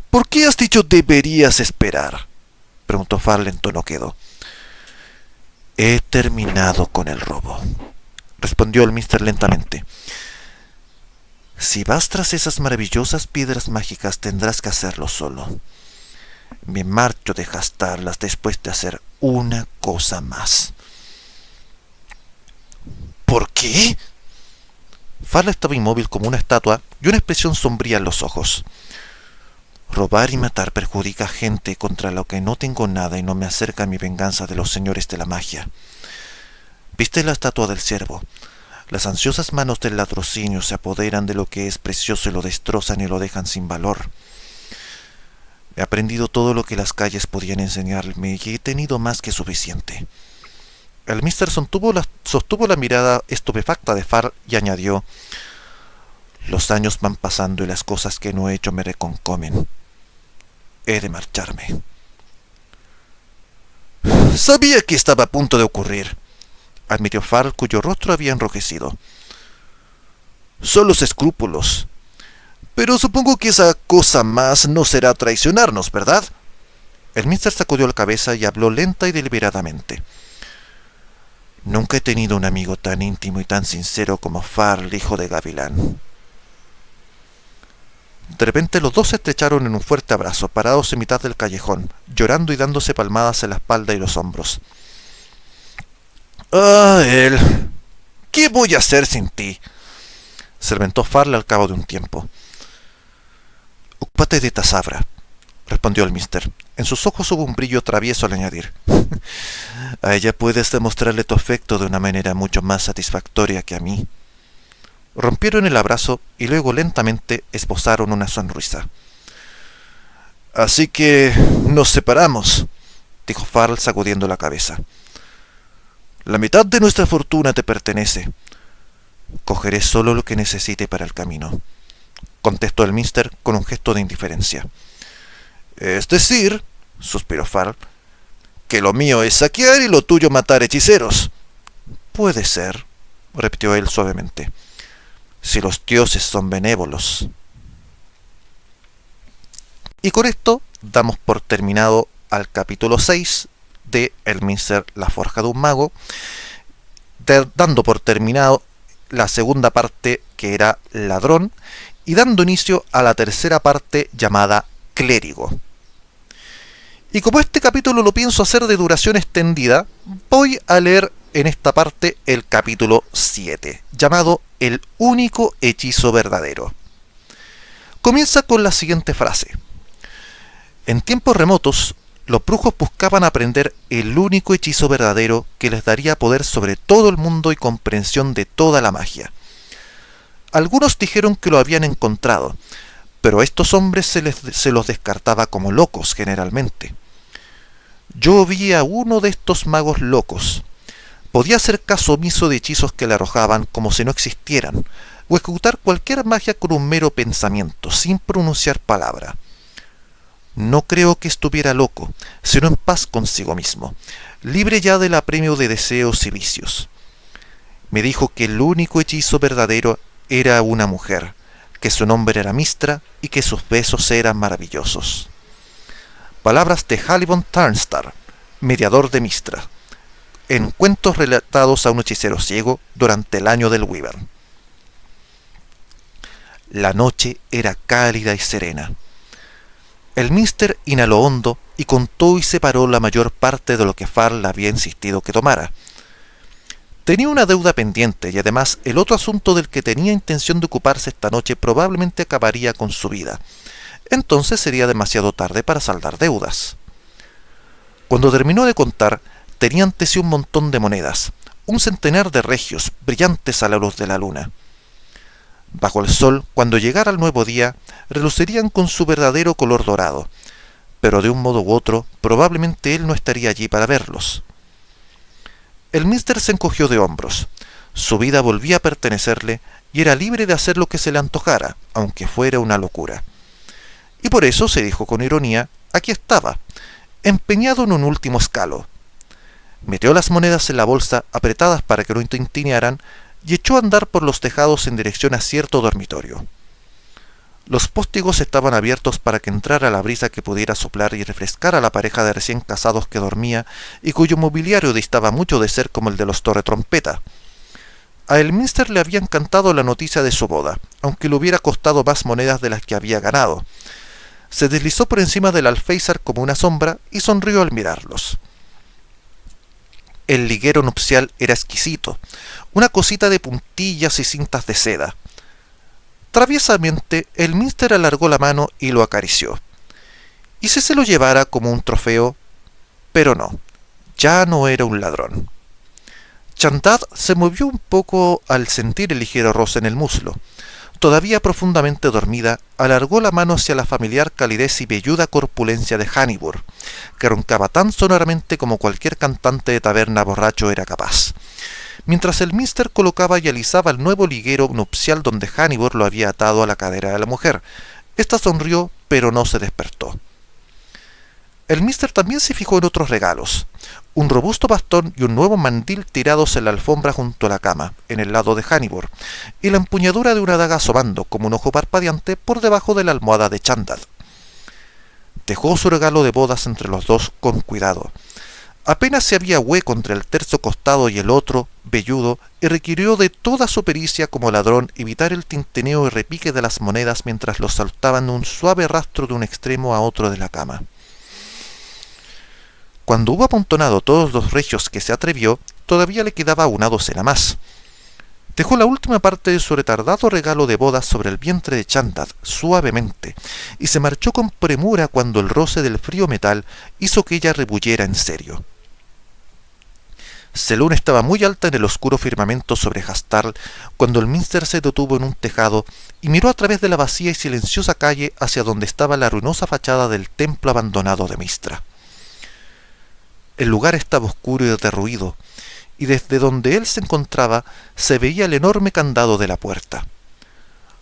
«¿Por qué has dicho deberías esperar?», preguntó Farrell en tono quedo. «He terminado con el robo», respondió el Minster lentamente. «Si vas tras esas maravillosas piedras mágicas tendrás que hacerlo solo. Me marcho de gastarlas después de hacer una cosa más». «¿Por qué?». Farrell estaba inmóvil como una estatua y una expresión sombría en los ojos. «Robar y matar perjudica a gente contra la que no tengo nada y no me acerca a mi venganza de los señores de la magia. ¿Viste la estatua del ciervo? Las ansiosas manos del latrocinio se apoderan de lo que es precioso y lo destrozan y lo dejan sin valor. He aprendido todo lo que las calles podían enseñarme y he tenido más que suficiente». El Minster sostuvo la mirada estupefacta de Farrell y añadió: «Los años van pasando y las cosas que no he hecho me reconcomen. He de marcharme». «Sabía que estaba a punto de ocurrir», admitió Farrell, cuyo rostro había enrojecido. «Son los escrúpulos. Pero supongo que esa cosa más no será traicionarnos, ¿verdad?». El Minster sacudió la cabeza y habló lenta y deliberadamente. «Nunca he tenido un amigo tan íntimo y tan sincero como Farrell, hijo de Gavilán». De repente los dos se estrecharon en un fuerte abrazo, parados en mitad del callejón, llorando y dándose palmadas en la espalda y los hombros. «Ah, él. ¿Qué voy a hacer sin ti?», se lamentó Farrell al cabo de un tiempo. «Ocúpate de Tasabra», respondió el Minster. En sus ojos hubo un brillo travieso al añadir: «A ella puedes demostrarle tu afecto de una manera mucho más satisfactoria que a mí». Rompieron el abrazo y luego lentamente esbozaron una sonrisa. «Así que nos separamos», dijo Farrell sacudiendo la cabeza. «La mitad de nuestra fortuna te pertenece». «Cogeré solo lo que necesite para el camino», contestó el Minster con un gesto de indiferencia. «Es decir», suspiró Farrell, «que lo mío es saquear y lo tuyo matar hechiceros». «Puede ser», repitió él suavemente, «si los dioses son benévolos». Y con esto damos por terminado al capítulo 6 de El Minster, la forja de un mago, dando por terminado la segunda parte, que era ladrón, y dando inicio a la tercera parte llamada clérigo. Y como este capítulo lo pienso hacer de duración extendida, voy a leer en esta parte el capítulo 7, llamado El único hechizo verdadero. Comienza con la siguiente frase: «En tiempos remotos, los brujos buscaban aprender el único hechizo verdadero que les daría poder sobre todo el mundo y comprensión de toda la magia. Algunos dijeron que lo habían encontrado, pero a estos hombres se los descartaba como locos generalmente. Yo vi a uno de estos magos locos. Podía hacer caso omiso de hechizos que le arrojaban como si no existieran, o ejecutar cualquier magia con un mero pensamiento, sin pronunciar palabra. No creo que estuviera loco, sino en paz consigo mismo, libre ya del apremio de deseos y vicios. Me dijo que el único hechizo verdadero era una mujer, que su nombre era Mystra y que sus besos eran maravillosos. Palabras de Halibon Tarnstar, mediador de Mystra, en cuentos relatados a un hechicero ciego durante el año del Wyvern. La noche era cálida y serena. El Minster inhaló hondo y contó y separó la mayor parte de lo que Farl había insistido que tomara. Tenía una deuda pendiente y además el otro asunto del que tenía intención de ocuparse esta noche probablemente acabaría con su vida. Entonces sería demasiado tarde para saldar deudas. Cuando terminó de contar, tenía ante sí un montón de monedas, un centenar de regios, brillantes a la luz de la luna. Bajo el sol, cuando llegara el nuevo día, relucirían con su verdadero color dorado, pero de un modo u otro, probablemente él no estaría allí para verlos. El Minster se encogió de hombros. Su vida volvía a pertenecerle y era libre de hacer lo que se le antojara, aunque fuera una locura. Y por eso, se dijo con ironía, aquí estaba, empeñado en un último escalo. Metió las monedas en la bolsa, apretadas para que no tintinearan, y echó a andar por los tejados en dirección a cierto dormitorio. Los póstigos estaban abiertos para que entrara la brisa que pudiera soplar y refrescar a la pareja de recién casados que dormía y cuyo mobiliario distaba mucho de ser como el de los Torre Trompeta. A Elminster le había encantado la noticia de su boda, aunque le hubiera costado más monedas de las que había ganado. Se deslizó por encima del alféizar como una sombra y sonrió al mirarlos. El liguero nupcial era exquisito, una cosita de puntillas y cintas de seda. Traviesamente, el Minster alargó la mano y lo acarició. ¿Y si se lo llevara como un trofeo? Pero no, ya no era un ladrón. Chandad se movió un poco al sentir el ligero roce en el muslo. Todavía profundamente dormida, alargó la mano hacia la familiar calidez y velluda corpulencia de Hannibal, que roncaba tan sonoramente como cualquier cantante de taberna borracho era capaz. Mientras el Minster colocaba y alisaba el nuevo liguero nupcial donde Hannibal lo había atado a la cadera de la mujer. Esta sonrió, pero no se despertó. El Minster también se fijó en otros regalos. Un robusto bastón y un nuevo mandil tirados en la alfombra junto a la cama, en el lado de Hannibal, y la empuñadura de una daga asomando, como un ojo parpadeante, por debajo de la almohada de Chandad. Dejó su regalo de bodas entre los dos con cuidado. Apenas se había hueco entre el terzo costado y el otro, velludo, y requirió de toda su pericia como ladrón evitar el tintineo y repique de las monedas mientras los saltaban un suave rastro de un extremo a otro de la cama. Cuando hubo amontonado todos los regios que se atrevió, todavía le quedaba una docena más. Dejó la última parte de su retardado regalo de bodas sobre el vientre de Chandad, suavemente, y se marchó con premura cuando el roce del frío metal hizo que ella rebulliera en serio. Selûne estaba muy alta en el oscuro firmamento sobre Hastarl cuando el Minster se detuvo en un tejado y miró a través de la vacía y silenciosa calle hacia donde estaba la ruinosa fachada del templo abandonado de Mystra. El lugar estaba oscuro y derruido, y desde donde él se encontraba se veía el enorme candado de la puerta.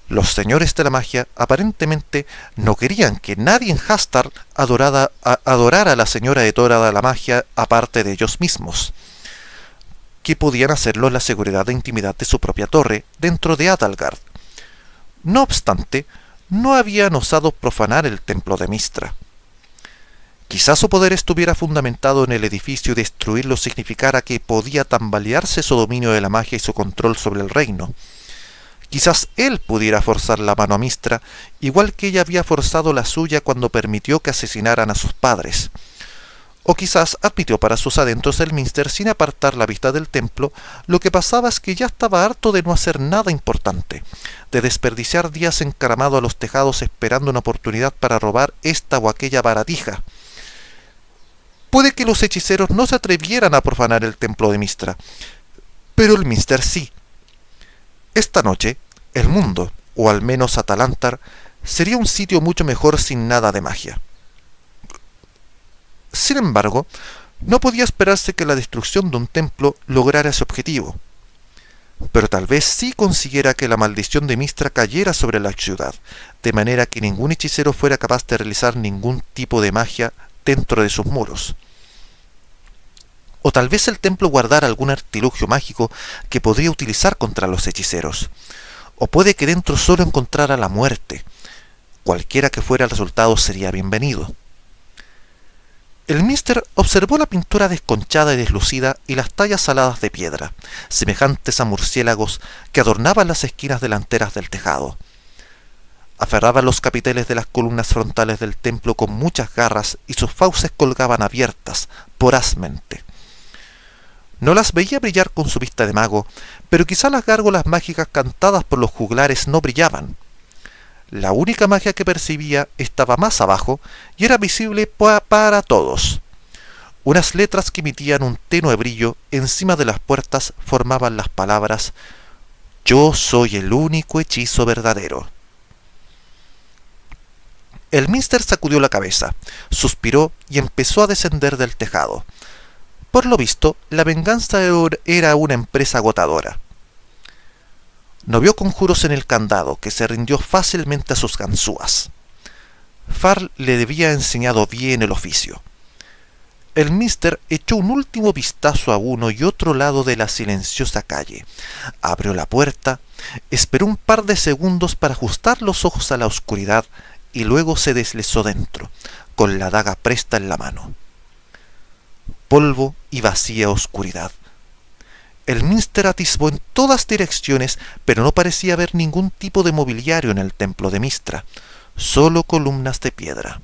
Los señores de la magia aparentemente no querían que nadie en Hastarl adorara a la señora Etora de la magia aparte de ellos mismos, que podían hacerlo en la seguridad e intimidad de su propia torre dentro de Adalgard. No obstante, no habían osado profanar el templo de Mystra. Quizás su poder estuviera fundamentado en el edificio y destruirlo significara que podía tambalearse su dominio de la magia y su control sobre el reino. Quizás él pudiera forzar la mano a Mystra, igual que ella había forzado la suya cuando permitió que asesinaran a sus padres. O quizás admitió para sus adentros el Minster sin apartar la vista del templo. Lo que pasaba es que ya estaba harto de no hacer nada importante, de desperdiciar días encaramado a los tejados esperando una oportunidad para robar esta o aquella baratija. Puede que los hechiceros no se atrevieran a profanar el templo de Mistra, pero el Minster sí. Esta noche, el mundo, o al menos Atalantar, sería un sitio mucho mejor sin nada de magia. Sin embargo, no podía esperarse que la destrucción de un templo lograra ese objetivo, pero tal vez sí consiguiera que la maldición de Mistra cayera sobre la ciudad, de manera que ningún hechicero fuera capaz de realizar ningún tipo de magia dentro de sus muros. O tal vez el templo guardara algún artilugio mágico que podría utilizar contra los hechiceros. O puede que dentro solo encontrara la muerte. Cualquiera que fuera el resultado sería bienvenido. El Minster observó la pintura desconchada y deslucida y las tallas aladas de piedra, semejantes a murciélagos que adornaban las esquinas delanteras del tejado. Aferraban los capiteles de las columnas frontales del templo con muchas garras y sus fauces colgaban abiertas, vorazmente. No las veía brillar con su vista de mago, pero quizá las gárgolas mágicas cantadas por los juglares no brillaban. La única magia que percibía estaba más abajo y era visible para todos. Unas letras que emitían un tenue brillo encima de las puertas formaban las palabras «Yo soy el único hechizo verdadero». El Minster sacudió la cabeza, suspiró y empezó a descender del tejado. Por lo visto, la venganza era una empresa agotadora. No vio conjuros en el candado, que se rindió fácilmente a sus ganzúas. Farl le había enseñado bien el oficio. El Minster echó un último vistazo a uno y otro lado de la silenciosa calle. Abrió la puerta, esperó un par de segundos para ajustar los ojos a la oscuridad y luego se deslizó dentro, con la daga presta en la mano. Polvo y vacía oscuridad. El Minster atisbó en todas direcciones, pero no parecía haber ningún tipo de mobiliario en el templo de Mistra, solo columnas de piedra.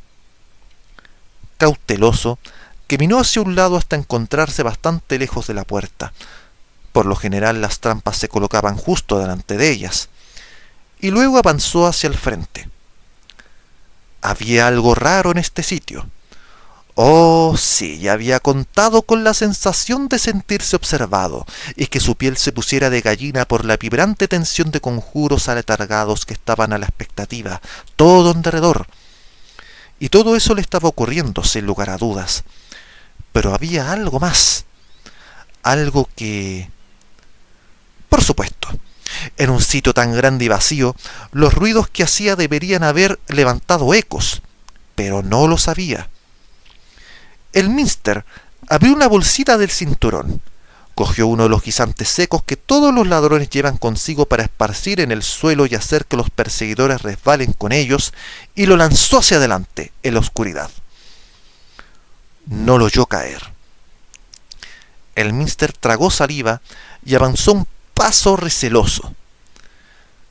Cauteloso, caminó hacia un lado hasta encontrarse bastante lejos de la puerta. Por lo general las trampas se colocaban justo delante de ellas, y luego avanzó hacia el frente. Había algo raro en este sitio. Oh, sí, ya había contado con la sensación de sentirse observado, y que su piel se pusiera de gallina por la vibrante tensión de conjuros aletargados que estaban a la expectativa, todo en derredor. Y todo eso le estaba ocurriendo, sin lugar a dudas. Pero había algo más. Algo que... Por supuesto, en un sitio tan grande y vacío, los ruidos que hacía deberían haber levantado ecos, pero no lo sabía. El Minster abrió una bolsita del cinturón, cogió uno de los guisantes secos que todos los ladrones llevan consigo para esparcir en el suelo y hacer que los perseguidores resbalen con ellos, y lo lanzó hacia adelante, en la oscuridad. No lo oyó caer. El Minster tragó saliva y avanzó un paso receloso.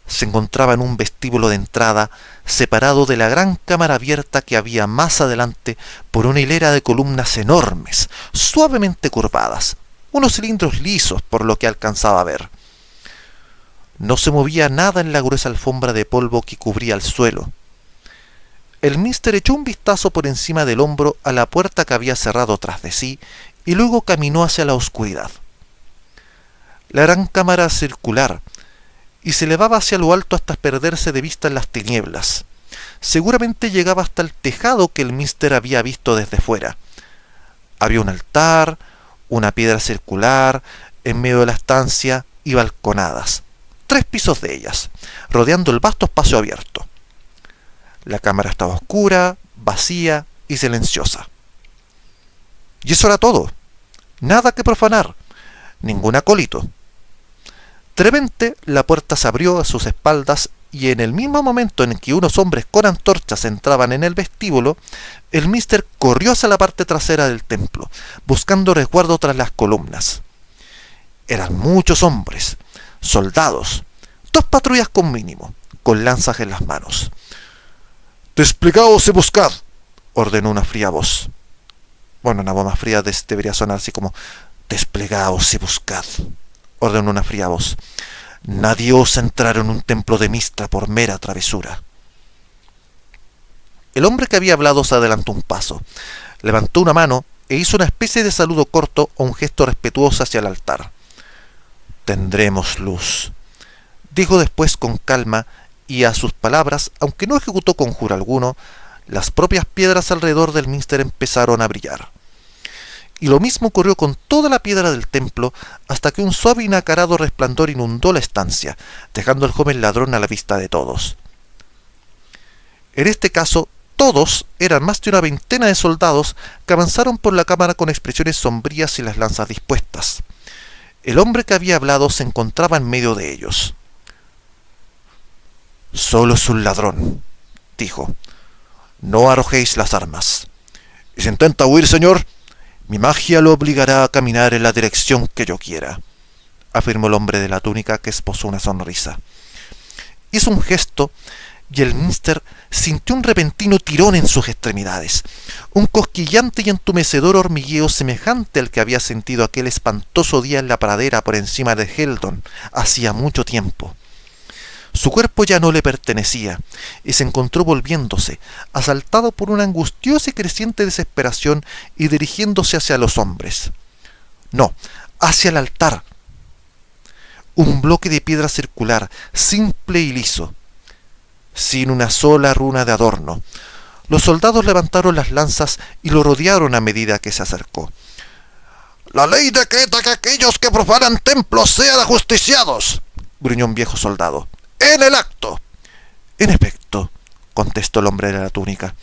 Se encontraba en un vestíbulo de entrada, separado de la gran cámara abierta que había más adelante por una hilera de columnas enormes, suavemente curvadas, unos cilindros lisos por lo que alcanzaba a ver. No se movía nada en la gruesa alfombra de polvo que cubría el suelo. El Minster echó un vistazo por encima del hombro a la puerta que había cerrado tras de sí y luego caminó hacia la oscuridad. La gran cámara circular, y se elevaba hacia lo alto hasta perderse de vista en las tinieblas. Seguramente llegaba hasta el tejado que el Minster había visto desde fuera. Había un altar, una piedra circular, en medio de la estancia y balconadas, 3 pisos de ellas, rodeando el vasto espacio abierto. La cámara estaba oscura, vacía y silenciosa. Y eso era todo. Nada que profanar, ningún acólito. De repente, la puerta se abrió a sus espaldas y en el mismo momento en que unos hombres con antorchas entraban en el vestíbulo, el Minster corrió hacia la parte trasera del templo, buscando resguardo tras las columnas. Eran muchos hombres, soldados, 2 patrullas con mínimo, con lanzas en las manos. «Desplegaos y buscad», ordenó una fría voz. Bueno, una voz más fría debería sonar así como «Desplegaos y buscad», ordenó una fría voz. «Nadie osa entrar en un templo de Mistra por mera travesura». El hombre que había hablado se adelantó un paso, levantó una mano e hizo una especie de saludo corto o un gesto respetuoso hacia el altar. «Tendremos luz», dijo después con calma, y a sus palabras, aunque no ejecutó conjuro alguno, las propias piedras alrededor del minster empezaron a brillar. Y lo mismo ocurrió con toda la piedra del templo, hasta que un suave y nacarado resplandor inundó la estancia, dejando al joven ladrón a la vista de todos. En este caso, todos eran más de una veintena de soldados que avanzaron por la cámara con expresiones sombrías y las lanzas dispuestas. El hombre que había hablado se encontraba en medio de ellos. «Solo es un ladrón», dijo. «No arrojéis las armas. Y si intenta huir, señor, mi magia lo obligará a caminar en la dirección que yo quiera», afirmó el hombre de la túnica, que esbozó una sonrisa. Hizo un gesto y el minster sintió un repentino tirón en sus extremidades, un cosquillante y entumecedor hormigueo semejante al que había sentido aquel espantoso día en la pradera por encima de Heldon hacía mucho tiempo. Su cuerpo ya no le pertenecía, y se encontró volviéndose, asaltado por una angustiosa y creciente desesperación, y dirigiéndose hacia los hombres. No, hacia el altar. Un bloque de piedra circular, simple y liso, sin una sola runa de adorno. Los soldados levantaron las lanzas y lo rodearon a medida que se acercó. «La ley decreta que aquellos que profanan templos sean ajusticiados», gruñó un viejo soldado. «En el acto». «En efecto», contestó el hombre de la túnica.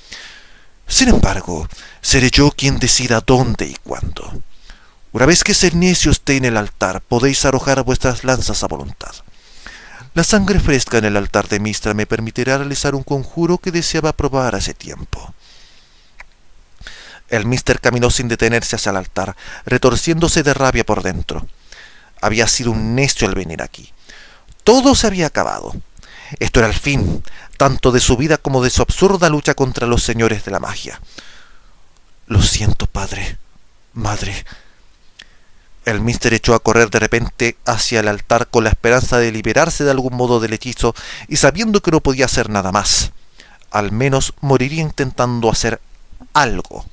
«Sin embargo, seré yo quien decida dónde y cuándo. Una vez que ese necio esté en el altar, podéis arrojar vuestras lanzas a voluntad. La sangre fresca en el altar de Mistra me permitirá realizar un conjuro que deseaba probar hace tiempo». El mister caminó sin detenerse hacia el altar, retorciéndose de rabia por dentro. Había sido un necio al venir aquí. Todo se había acabado. Esto era el fin, tanto de su vida como de su absurda lucha contra los señores de la magia. «Lo siento, padre, madre». El mister echó a correr de repente hacia el altar con la esperanza de liberarse de algún modo del hechizo y sabiendo que no podía hacer nada más. Al menos moriría intentando hacer algo.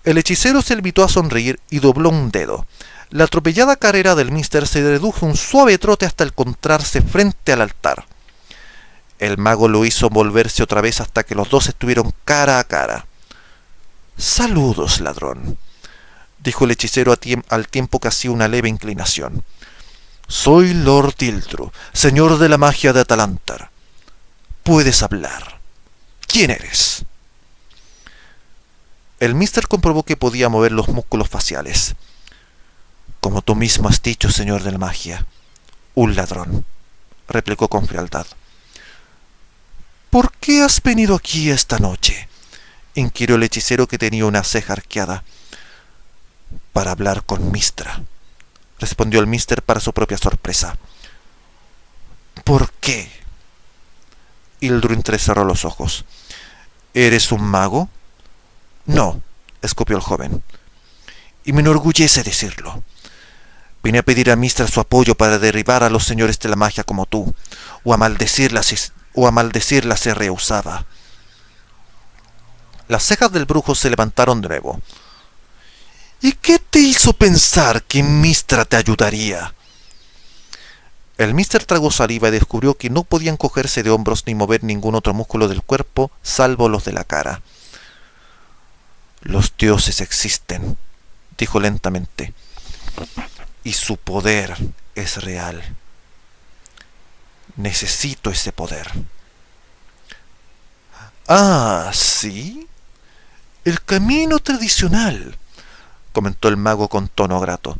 El hechicero se limitó a sonreír y dobló un dedo. La atropellada carrera del mister se redujo a un suave trote hasta encontrarse frente al altar. El mago lo hizo volverse otra vez hasta que los dos estuvieron cara a cara. «Saludos, ladrón», dijo el hechicero al tiempo que hacía una leve inclinación. «Soy Lord Ildru, señor de la magia de Atalantar. Puedes hablar. ¿Quién eres?» El mister comprobó que podía mover los músculos faciales. «Como tú mismo has dicho, señor de la magia, un ladrón», replicó con frialdad. «¿Por qué has venido aquí esta noche?», inquirió el hechicero, que tenía una ceja arqueada. «Para hablar con Mistra», respondió el mister para su propia sorpresa. «¿Por qué?». Ildru entrecerró los ojos. «¿Eres un mago?». «No», escupió el joven. «Y me enorgullece decirlo. Vine a pedir a Mistra su apoyo para derribar a los señores de la magia como tú, o a maldecirla se rehusaba». Las cejas del brujo se levantaron de nuevo. «¿Y qué te hizo pensar que Mistra te ayudaría?». El mister tragó saliva y descubrió que no podía encogerse de hombros ni mover ningún otro músculo del cuerpo, salvo los de la cara. «Los dioses existen», dijo lentamente, «y su poder es real. Necesito ese poder». «Ah, ¿sí? El camino tradicional», comentó el mago con tono grato.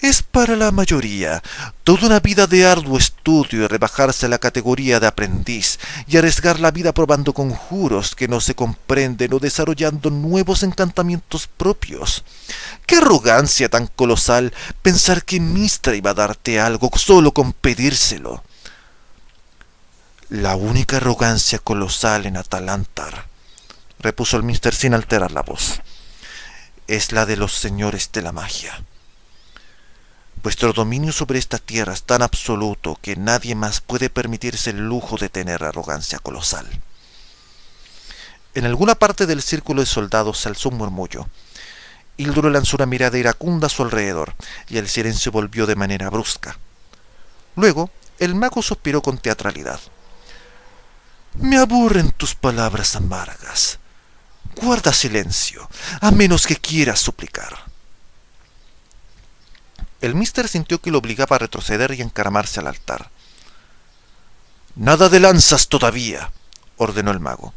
«Es para la mayoría toda una vida de arduo estudio y rebajarse a la categoría de aprendiz y arriesgar la vida probando conjuros que no se comprenden o desarrollando nuevos encantamientos propios. ¡Qué arrogancia tan colosal pensar que Mistra iba a darte algo solo con pedírselo! «La única arrogancia colosal en Atalantar», repuso el mister sin alterar la voz, «es la de los señores de la magia. Vuestro dominio sobre esta tierra es tan absoluto que nadie más puede permitirse el lujo de tener arrogancia colosal». En alguna parte del círculo de soldados se alzó un murmullo. Ilduro lanzó una mirada iracunda a su alrededor, y el silencio volvió de manera brusca. Luego, el mago suspiró con teatralidad. «Me aburren tus palabras amargas. Guarda silencio, a menos que quieras suplicar». El mister sintió que lo obligaba a retroceder y encaramarse al altar. «Nada de lanzas todavía», ordenó el mago.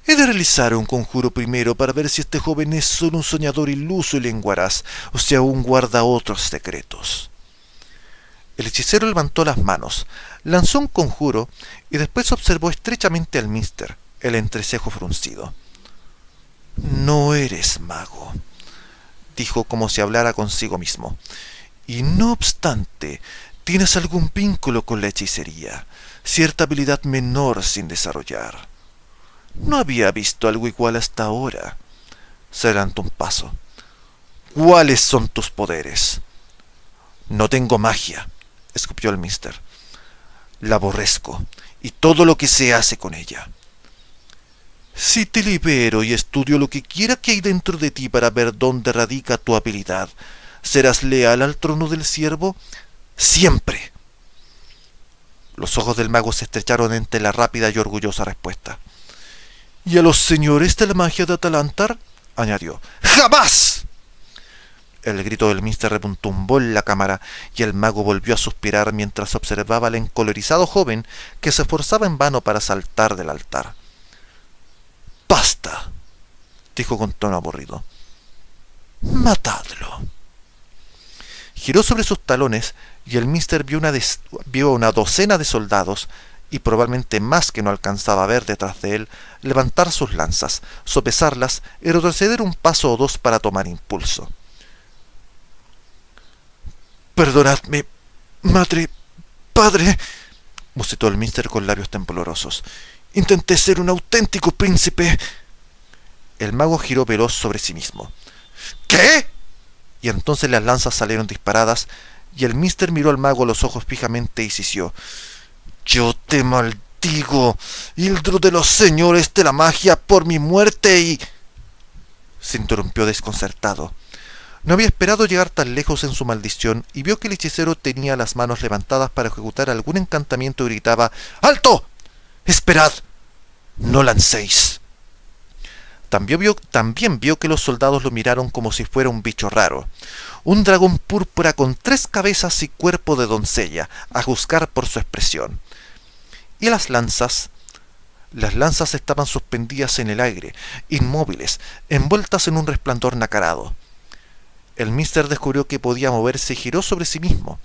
«He de realizar un conjuro primero para ver si este joven es solo un soñador iluso y lenguaraz, o si aún guarda otros secretos». El hechicero levantó las manos, lanzó un conjuro y después observó estrechamente al mister, el entrecejo fruncido. «No eres mago», dijo como si hablara consigo mismo. «Y no obstante, tienes algún vínculo con la hechicería, cierta habilidad menor sin desarrollar. No había visto algo igual hasta ahora». Se adelantó un paso. «¿Cuáles son tus poderes?» «No tengo magia», escupió el mister. «La aborrezco, y todo lo que se hace con ella». «Si te libero y estudio lo que quiera que hay dentro de ti para ver dónde radica tu habilidad, ¿serás leal al trono del ciervo?» «Siempre». Los ojos del mago se estrecharon ante la rápida y orgullosa respuesta. «¿Y a los señores de la magia de Atalantar?», añadió. «¡Jamás!». El grito del mister retumbó en la cámara y el mago volvió a suspirar mientras observaba al encolerizado joven que se esforzaba en vano para saltar del altar. «Basta», dijo con tono aburrido. «Matadlo». Giró sobre sus talones y el mister vio una docena de soldados, y probablemente más que no alcanzaba a ver detrás de él, levantar sus lanzas, sopesarlas y retroceder un paso o dos para tomar impulso. «Perdonadme, madre, padre», musitó el mister con labios temblorosos. «Intenté ser un auténtico príncipe». El mago giró veloz sobre sí mismo. «¿Qué?». Y entonces las lanzas salieron disparadas, y el mister miró al mago a los ojos fijamente y sisió. «Yo te maldigo, Hildro de los señores de la magia, por mi muerte y...». Se interrumpió desconcertado. No había esperado llegar tan lejos en su maldición y vio que el hechicero tenía las manos levantadas para ejecutar algún encantamiento y gritaba: «¡Alto! ¡Esperad! ¡No lancéis!». También vio que los soldados lo miraron como si fuera un bicho raro. Un dragón púrpura con 3 cabezas y cuerpo de doncella, a juzgar por su expresión. Y las lanzas estaban suspendidas en el aire, inmóviles, envueltas en un resplandor nacarado. El mister descubrió que podía moverse y giró sobre sí mismo.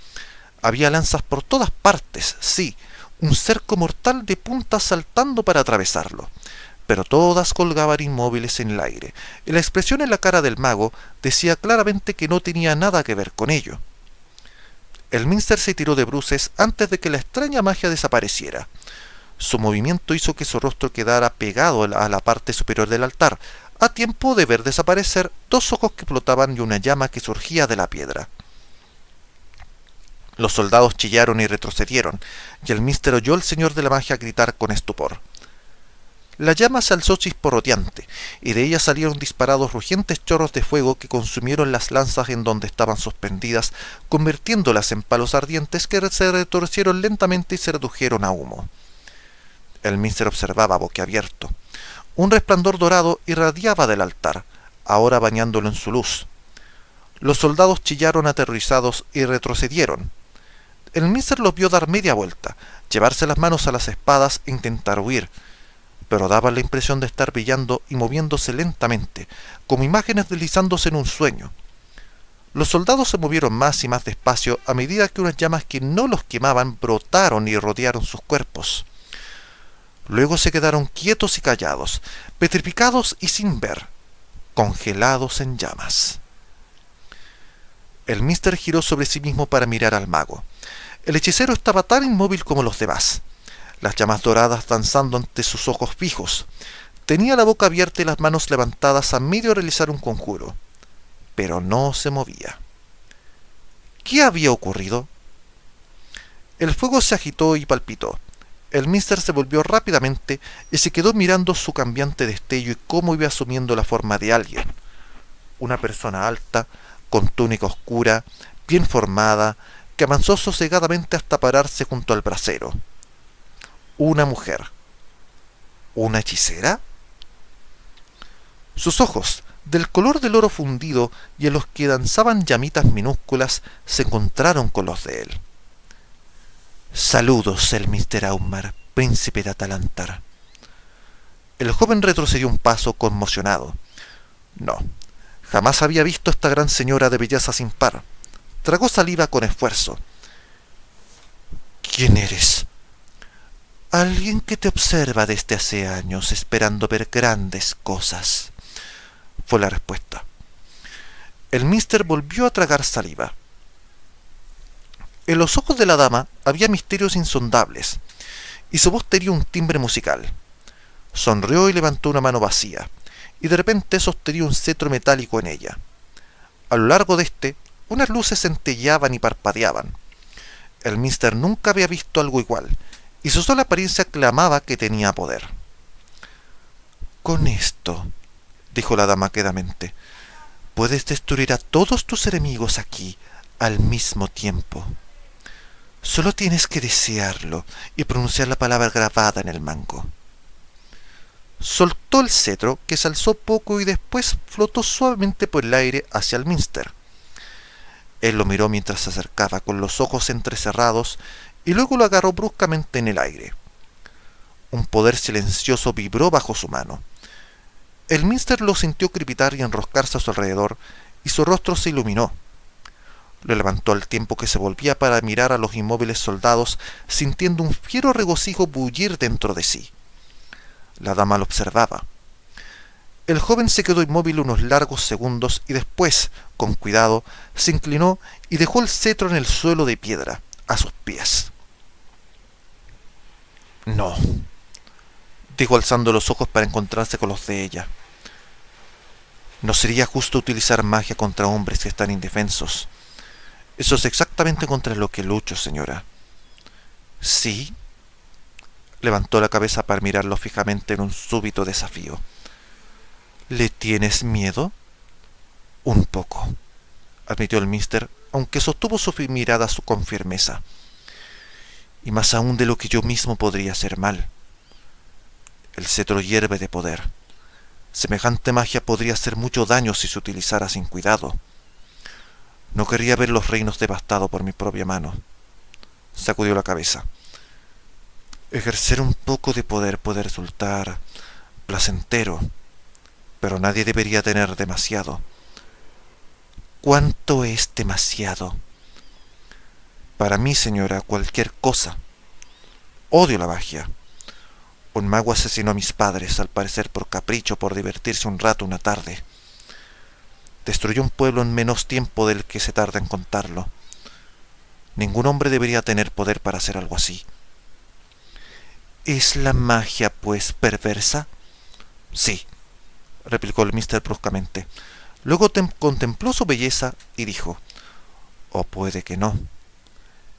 Había lanzas por todas partes, sí, un cerco mortal de puntas saltando para atravesarlo, pero todas colgaban inmóviles en el aire, y la expresión en la cara del mago decía claramente que no tenía nada que ver con ello. El mister se tiró de bruces antes de que la extraña magia desapareciera. Su movimiento hizo que su rostro quedara pegado a la parte superior del altar, a tiempo de ver desaparecer 2 ojos que flotaban y una llama que surgía de la piedra. Los soldados chillaron y retrocedieron, y el mister oyó al señor de la magia gritar con estupor. La llama se alzó chisporroteante, y de ella salieron disparados rugientes chorros de fuego que consumieron las lanzas en donde estaban suspendidas, convirtiéndolas en palos ardientes que se retorcieron lentamente y se redujeron a humo. El mister observaba boquiabierto. Un resplandor dorado irradiaba del altar, ahora bañándolo en su luz. Los soldados chillaron aterrorizados y retrocedieron. El mister los vio dar media vuelta, llevarse las manos a las espadas e intentar huir, pero daban la impresión de estar brillando y moviéndose lentamente, como imágenes deslizándose en un sueño. Los soldados se movieron más y más despacio a medida que unas llamas que no los quemaban brotaron y rodearon sus cuerpos. Luego se quedaron quietos y callados, petrificados y sin ver, congelados en llamas. El mister giró sobre sí mismo para mirar al mago. El hechicero estaba tan inmóvil como los demás, las llamas doradas danzando ante sus ojos fijos. Tenía la boca abierta y las manos levantadas a medio de realizar un conjuro, pero no se movía. ¿Qué había ocurrido? El fuego se agitó y palpitó. El mister se volvió rápidamente y se quedó mirando su cambiante destello y cómo iba asumiendo la forma de alguien. Una persona alta, con túnica oscura, bien formada, que avanzó sosegadamente hasta pararse junto al brasero. Una mujer. ¿Una hechicera? Sus ojos, del color del oro fundido y en los que danzaban llamitas minúsculas, se encontraron con los de él. Saludos, el Mr. Aumar, príncipe de Atalantar. El joven retrocedió un paso conmocionado. No, jamás había visto a esta gran señora de belleza sin par. Tragó saliva con esfuerzo. ¿Quién eres? Alguien que te observa desde hace años, esperando ver grandes cosas, fue la respuesta. El mister volvió a tragar saliva. En los ojos de la dama había misterios insondables, y su voz tenía un timbre musical. Sonrió y levantó una mano vacía, y de repente sostenía un cetro metálico en ella. A lo largo de éste, unas luces centelleaban y parpadeaban. El mister nunca había visto algo igual, y su sola apariencia clamaba que tenía poder. Con esto, dijo la dama quedamente, puedes destruir a todos tus enemigos aquí al mismo tiempo. Solo tienes que desearlo y pronunciar la palabra grabada en el mango. Soltó el cetro, que se alzó poco y después flotó suavemente por el aire hacia el mister. Él lo miró mientras se acercaba con los ojos entrecerrados y luego lo agarró bruscamente en el aire. Un poder silencioso vibró bajo su mano. El mister lo sintió crepitar y enroscarse a su alrededor, y su rostro se iluminó. Lo levantó al tiempo que se volvía para mirar a los inmóviles soldados, sintiendo un fiero regocijo bullir dentro de sí. La dama lo observaba. El joven se quedó inmóvil unos largos segundos y después, con cuidado, se inclinó y dejó el cetro en el suelo de piedra, a sus pies. No, dijo alzando los ojos para encontrarse con los de ella. No sería justo utilizar magia contra hombres que están indefensos. Eso es exactamente contra lo que lucho, señora. ¿Sí? Levantó la cabeza para mirarlo fijamente en un súbito desafío. ¿Le tienes miedo? Un poco, admitió el mister, aunque sostuvo su mirada con firmeza. Y más aún de lo que yo mismo podría hacer mal. El cetro hierve de poder. Semejante magia podría hacer mucho daño si se utilizara sin cuidado. No querría ver los reinos devastados por mi propia mano. Sacudió la cabeza. Ejercer un poco de poder puede resultar placentero, pero nadie debería tener demasiado. ¿Cuánto es demasiado? Para mí, señora, cualquier cosa. Odio la magia. Un mago asesinó a mis padres, al parecer por capricho, por divertirse un rato una tarde. Destruyó un pueblo en menos tiempo del que se tarda en contarlo. Ningún hombre debería tener poder para hacer algo así. ¿Es la magia, pues, perversa? Sí, replicó el mister bruscamente. Luego contempló su belleza y dijo, o puede que no,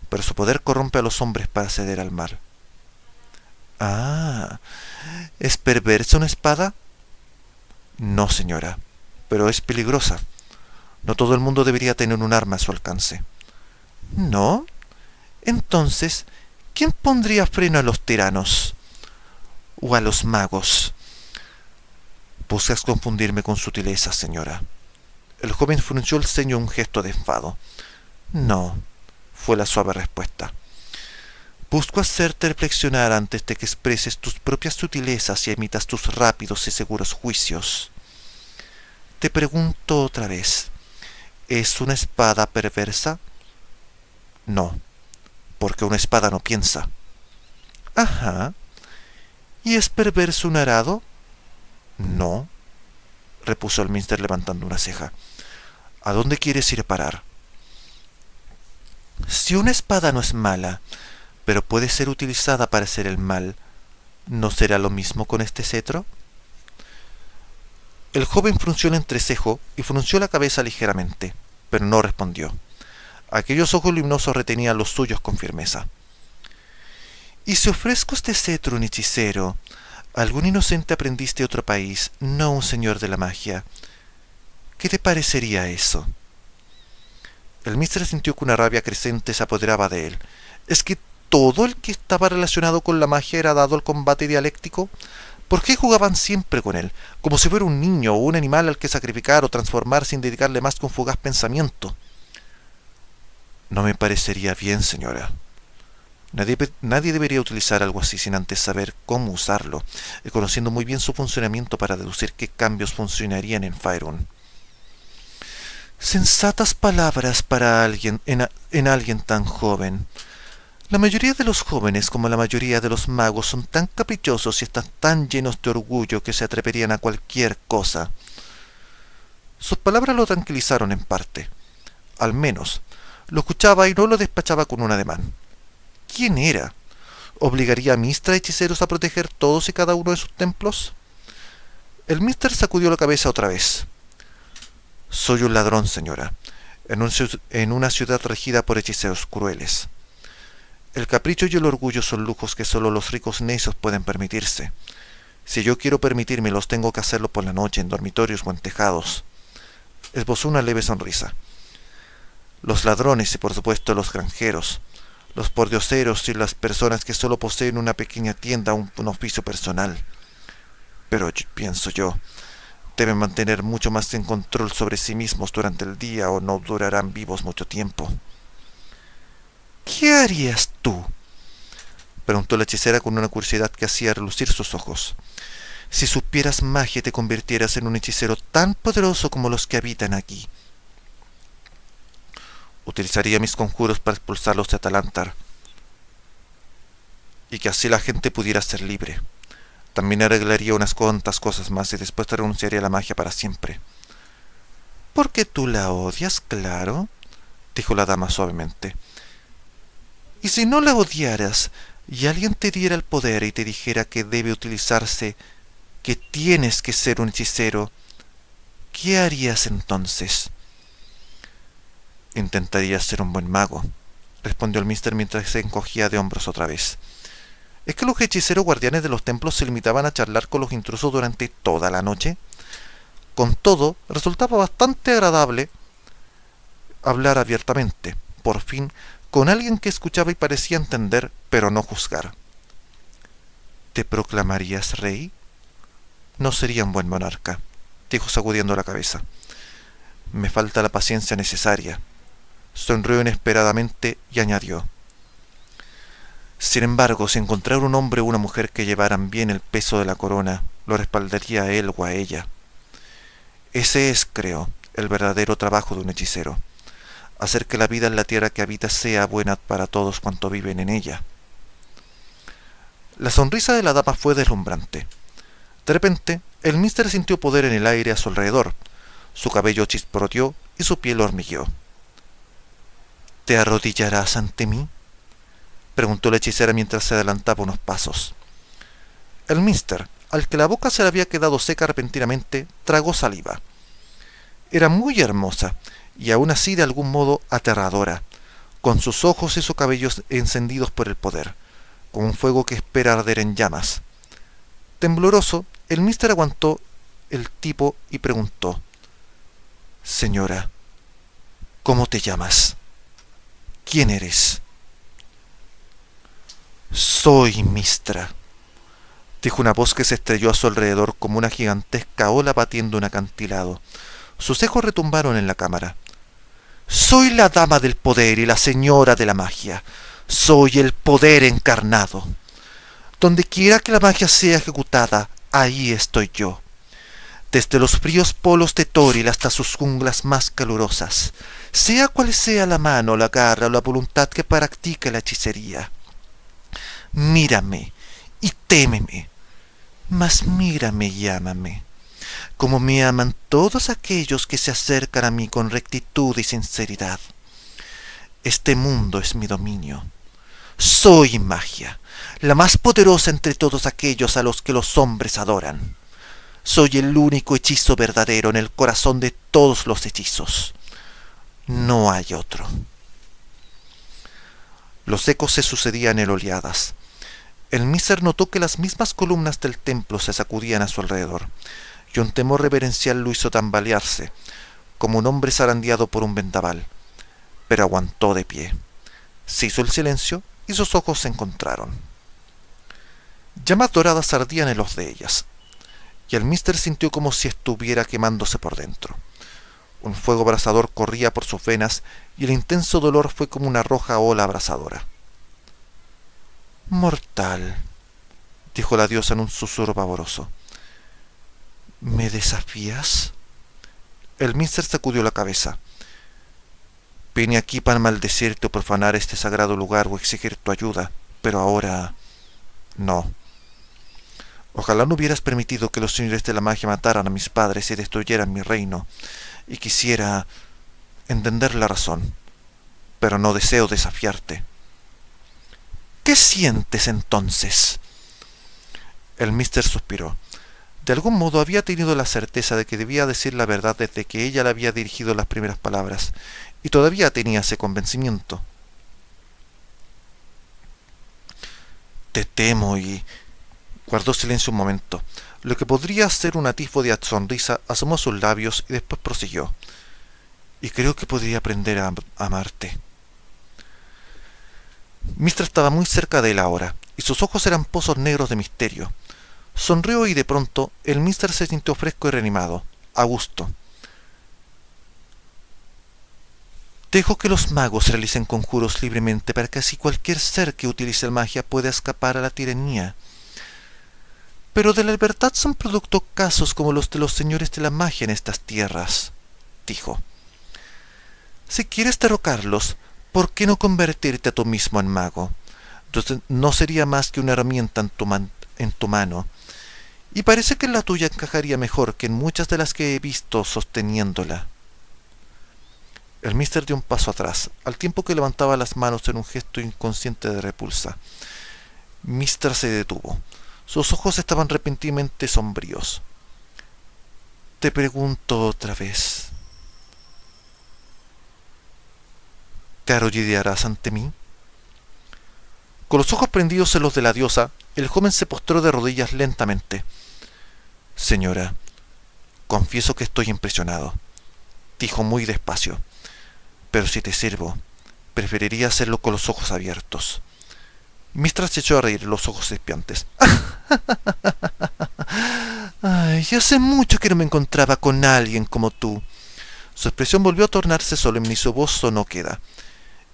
pero su poder corrompe a los hombres para ceder al mal. Ah, ¿es perversa una espada? No, señora, pero es peligrosa. No todo el mundo debería tener un arma a su alcance. ¿No? Entonces, ¿quién pondría freno a los tiranos? ¿O a los magos? Buscas confundirme con sutileza, señora. El joven frunció el ceño en un gesto de enfado. No, fue la suave respuesta. Busco hacerte reflexionar antes de que expreses tus propias sutilezas y emitas tus rápidos y seguros juicios. Te pregunto otra vez, ¿es una espada perversa? No, porque una espada no piensa. Ajá. ¿Y es perverso un arado? No, repuso el mister levantando una ceja. ¿A dónde quieres ir a parar? Si una espada no es mala, pero puede ser utilizada para hacer el mal, ¿no será lo mismo con este cetro? El joven frunció el entrecejo y frunció la cabeza ligeramente, pero no respondió. Aquellos ojos luminosos retenían los suyos con firmeza. ¿Y si ofrezco este cetro a un hechicero, algún inocente aprendiz de otro país, no un señor de la magia? ¿Qué te parecería eso? El mister sintió que una rabia creciente se apoderaba de él. ¿Es que todo el que estaba relacionado con la magia era dado al combate dialéctico? ¿Por qué jugaban siempre con él, como si fuera un niño o un animal al que sacrificar o transformar sin dedicarle más que un fugaz pensamiento? No me parecería bien, señora. Nadie debería utilizar algo así sin antes saber cómo usarlo, y conociendo muy bien su funcionamiento para deducir qué cambios funcionarían en Faerun. Sensatas palabras para alguien en alguien tan joven. La mayoría de los jóvenes, como la mayoría de los magos, son tan caprichosos y están tan llenos de orgullo que se atreverían a cualquier cosa. Sus palabras lo tranquilizaron en parte. Al menos, lo escuchaba y no lo despachaba con un ademán. ¿Quién era? ¿Obligaría a Mistra hechiceros a proteger todos y cada uno de sus templos? El Mister sacudió la cabeza otra vez. Soy un ladrón, señora, en una ciudad regida por hechiceros crueles. El capricho y el orgullo son lujos que solo los ricos necios pueden permitirse. Si yo quiero permitírmelos, tengo que hacerlo por la noche, en dormitorios o en tejados. Esbozó una leve sonrisa. Los ladrones y por supuesto los granjeros, los pordioseros y las personas que solo poseen una pequeña tienda o un oficio personal. Pero pienso yo, deben mantener mucho más en control sobre sí mismos durante el día o no durarán vivos mucho tiempo. ¿Qué harías tú?, preguntó la hechicera con una curiosidad que hacía relucir sus ojos. Si supieras magia y te convirtieras en un hechicero tan poderoso como los que habitan aquí. Utilizaría mis conjuros para expulsarlos de Atalantar, y que así la gente pudiera ser libre. También arreglaría unas cuantas cosas más y después te renunciaría a la magia para siempre. —¿Porque tú la odias, claro? —dijo la dama suavemente. —Y si no la odiaras, y alguien te diera el poder y te dijera que debe utilizarse, que tienes que ser un hechicero, ¿qué harías entonces? —Intentaría ser un buen mago —respondió el mister mientras se encogía de hombros otra vez. ¿Es que los hechiceros guardianes de los templos se limitaban a charlar con los intrusos durante toda la noche? Con todo, resultaba bastante agradable hablar abiertamente, por fin, con alguien que escuchaba y parecía entender, pero no juzgar. ¿Te proclamarías rey? No sería un buen monarca, dijo sacudiendo la cabeza. Me falta la paciencia necesaria. Sonrió inesperadamente y añadió. Sin embargo, si encontrara un hombre o una mujer que llevaran bien el peso de la corona, lo respaldaría a él o a ella. Ese es, creo, el verdadero trabajo de un hechicero. Hacer que la vida en la tierra que habita sea buena para todos cuantos viven en ella. La sonrisa de la dama fue deslumbrante. De repente, el mister sintió poder en el aire a su alrededor. Su cabello chisporroteó y su piel hormigueó. ¿Te arrodillarás ante mí?, preguntó la hechicera mientras se adelantaba unos pasos. El mister, al que la boca se le había quedado seca repentinamente, tragó saliva. Era muy hermosa, y aún así de algún modo aterradora, con sus ojos y sus cabellos encendidos por el poder, como un fuego que espera arder en llamas. Tembloroso, el mister aguantó el tipo y preguntó: «Señora, ¿cómo te llamas? ¿Quién eres?» «Soy Mistra», dijo una voz que se estrelló a su alrededor como una gigantesca ola batiendo un acantilado. Sus ecos retumbaron en la cámara. «Soy la dama del poder y la señora de la magia. Soy el poder encarnado. Donde quiera que la magia sea ejecutada, ahí estoy yo. Desde los fríos polos de Toril hasta sus junglas más calurosas, sea cual sea la mano, la garra o la voluntad que practique la hechicería. Mírame y témeme, mas mírame y ámame, como me aman todos aquellos que se acercan a mí con rectitud y sinceridad. Este mundo es mi dominio. Soy magia, la más poderosa entre todos aquellos a los que los hombres adoran. Soy el único hechizo verdadero en el corazón de todos los hechizos. No hay otro». Los ecos se sucedían en oleadas. El Mister notó que las mismas columnas del templo se sacudían a su alrededor, y un temor reverencial lo hizo tambalearse, como un hombre zarandeado por un vendaval, pero aguantó de pie. Se hizo el silencio y sus ojos se encontraron. Llamas doradas ardían en los de ellas, y el Mister sintió como si estuviera quemándose por dentro. Un fuego abrasador corría por sus venas y el intenso dolor fue como una roja ola abrasadora. «Mortal», dijo la diosa en un susurro pavoroso. «¿Me desafías?» El Mister sacudió la cabeza. «Vine aquí para maldecirte o profanar este sagrado lugar o exigir tu ayuda, pero ahora... no. Ojalá no hubieras permitido que los señores de la magia mataran a mis padres y destruyeran mi reino, y quisiera entender la razón, pero no deseo desafiarte». «¿Qué sientes entonces?» El Mister suspiró. De algún modo había tenido la certeza de que debía decir la verdad desde que ella le había dirigido las primeras palabras, y todavía tenía ese convencimiento. «Te temo» y... Guardó silencio un momento. Lo que podría ser un atisbo de sonrisa asomó a sus labios y después prosiguió. «Y creo que podría aprender a amarte». Mistra estaba muy cerca de él ahora, y sus ojos eran pozos negros de misterio. Sonrió y de pronto el Mister se sintió fresco y reanimado, a gusto. «Dejo que los magos realicen conjuros libremente para que así cualquier ser que utilice la magia pueda escapar a la tiranía. Pero de la libertad son producto casos como los de los señores de la magia en estas tierras», dijo. «Si quieres derrocarlos, ¿por qué no convertirte a tú mismo en mago? Entonces no sería más que una herramienta en tu mano, y parece que en la tuya encajaría mejor que en muchas de las que he visto sosteniéndola». El Mister dio un paso atrás, al tiempo que levantaba las manos en un gesto inconsciente de repulsa. Mistra se detuvo. Sus ojos estaban repentinamente sombríos. «Te pregunto otra vez, ¿te arrodillarás ante mí?» Con los ojos prendidos en los de la diosa, el joven se postró de rodillas lentamente. «Señora, confieso que estoy impresionado», dijo muy despacio. «Pero si te sirvo, preferiría hacerlo con los ojos abiertos». Mistra se echó a reír, los ojos espiantes. «Ay, hace mucho que no me encontraba con alguien como tú». Su expresión volvió a tornarse solemne y su voz sonó queda.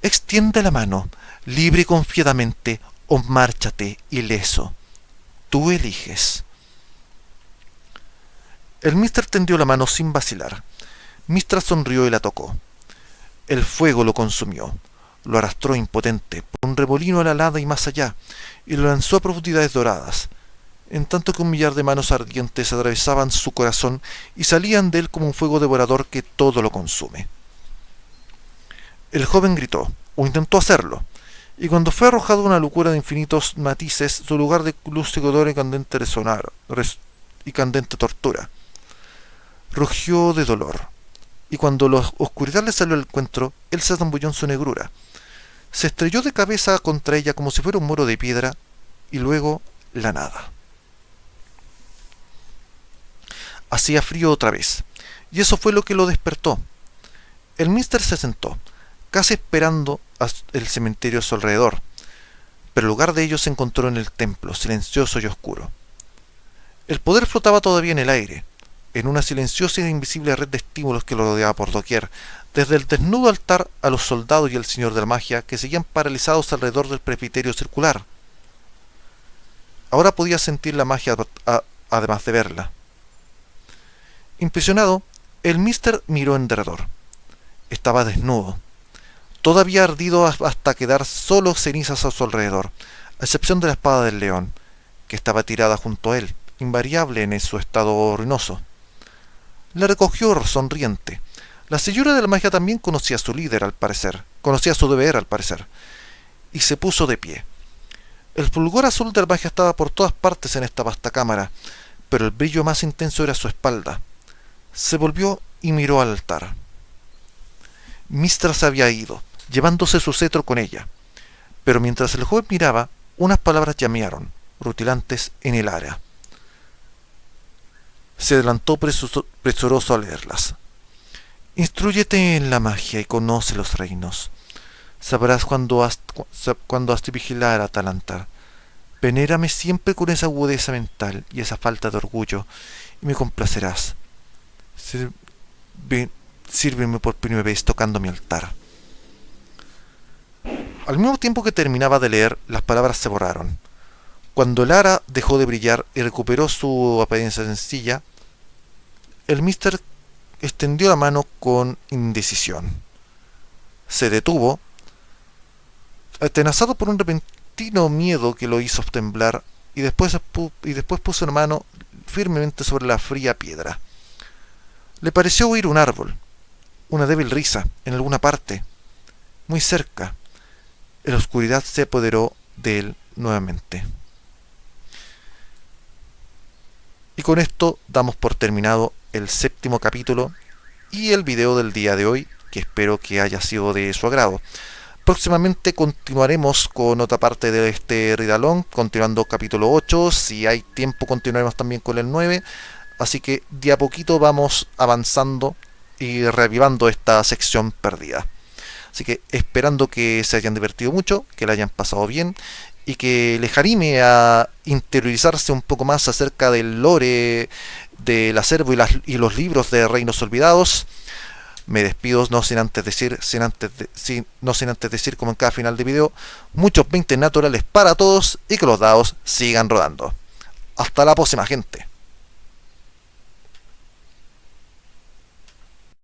«Extiende la mano, libre y confiadamente, o márchate ileso. Tú eliges». El Mister tendió la mano sin vacilar. Mistra sonrió y la tocó. El fuego lo consumió. Lo arrastró impotente por un remolino a la lada y más allá, y lo lanzó a profundidades doradas, en tanto que un millar de manos ardientes atravesaban su corazón y salían de él como un fuego devorador que todo lo consume. El joven gritó, o intentó hacerlo, y cuando fue arrojado una locura de infinitos matices, su lugar de luz secadora y candente y candente tortura. Rugió de dolor, y cuando la oscuridad le salió al encuentro, él se zambulló en su negrura. Se estrelló de cabeza contra ella como si fuera un muro de piedra, y luego la nada. Hacía frío otra vez, y eso fue lo que lo despertó. El Mister se sentó, casi esperando el cementerio a su alrededor, pero el lugar de ellos se encontró en el templo, silencioso y oscuro. El poder flotaba todavía en el aire, en una silenciosa e invisible red de estímulos que lo rodeaba por doquier, desde el desnudo altar a los soldados y el señor de la magia que seguían paralizados alrededor del presbiterio circular. Ahora podía sentir la magia además de verla. Impresionado, el Mister miró en derredor. Estaba desnudo. Todo había ardido hasta quedar solo cenizas a su alrededor, a excepción de la espada del león, que estaba tirada junto a él, invariable en su estado ruinoso. La recogió sonriente. La señora de la magia también conocía a su líder, al parecer, conocía su deber, al parecer, y se puso de pie. El fulgor azul de la magia estaba por todas partes en esta vasta cámara, pero el brillo más intenso era su espalda. Se volvió y miró al altar. Mistra se había ido, llevándose su cetro con ella, pero mientras el joven miraba, Unas palabras llamearon, rutilantes en el aire. Se adelantó presuroso a leerlas. Instrúyete en la magia y conoce los reinos. Sabrás cuándo has de vigilar a Talantar. Venérame siempre con esa agudeza mental y esa falta de orgullo, y me complacerás. Sírveme por primera vez tocando mi altar. Al mismo tiempo que terminaba de leer, las palabras se borraron. Cuando el ara dejó de brillar y recuperó su apariencia sencilla, el mister extendió la mano con indecisión. Se detuvo, atenazado por un repentino miedo que lo hizo temblar, y después puso la mano firmemente sobre la fría piedra. Le pareció oír un árbol, una débil risa, en alguna parte, muy cerca. La oscuridad se apoderó de él nuevamente. Y con esto damos por terminado el 7º capítulo y el video del día de hoy, que espero que haya sido de su agrado. Próximamente continuaremos con otra parte de este read along, continuando capítulo 8. Si hay tiempo continuaremos también con el 9. Así que de a poquito vamos avanzando y reavivando esta sección perdida. Así que esperando que se hayan divertido mucho, que la hayan pasado bien y que les anime a interiorizarse un poco más acerca del lore, del acervo y los libros de Reinos Olvidados. Me despido no sin antes decir como en cada final de video, muchos 20 naturales para todos y que los dados sigan rodando. Hasta la próxima, gente.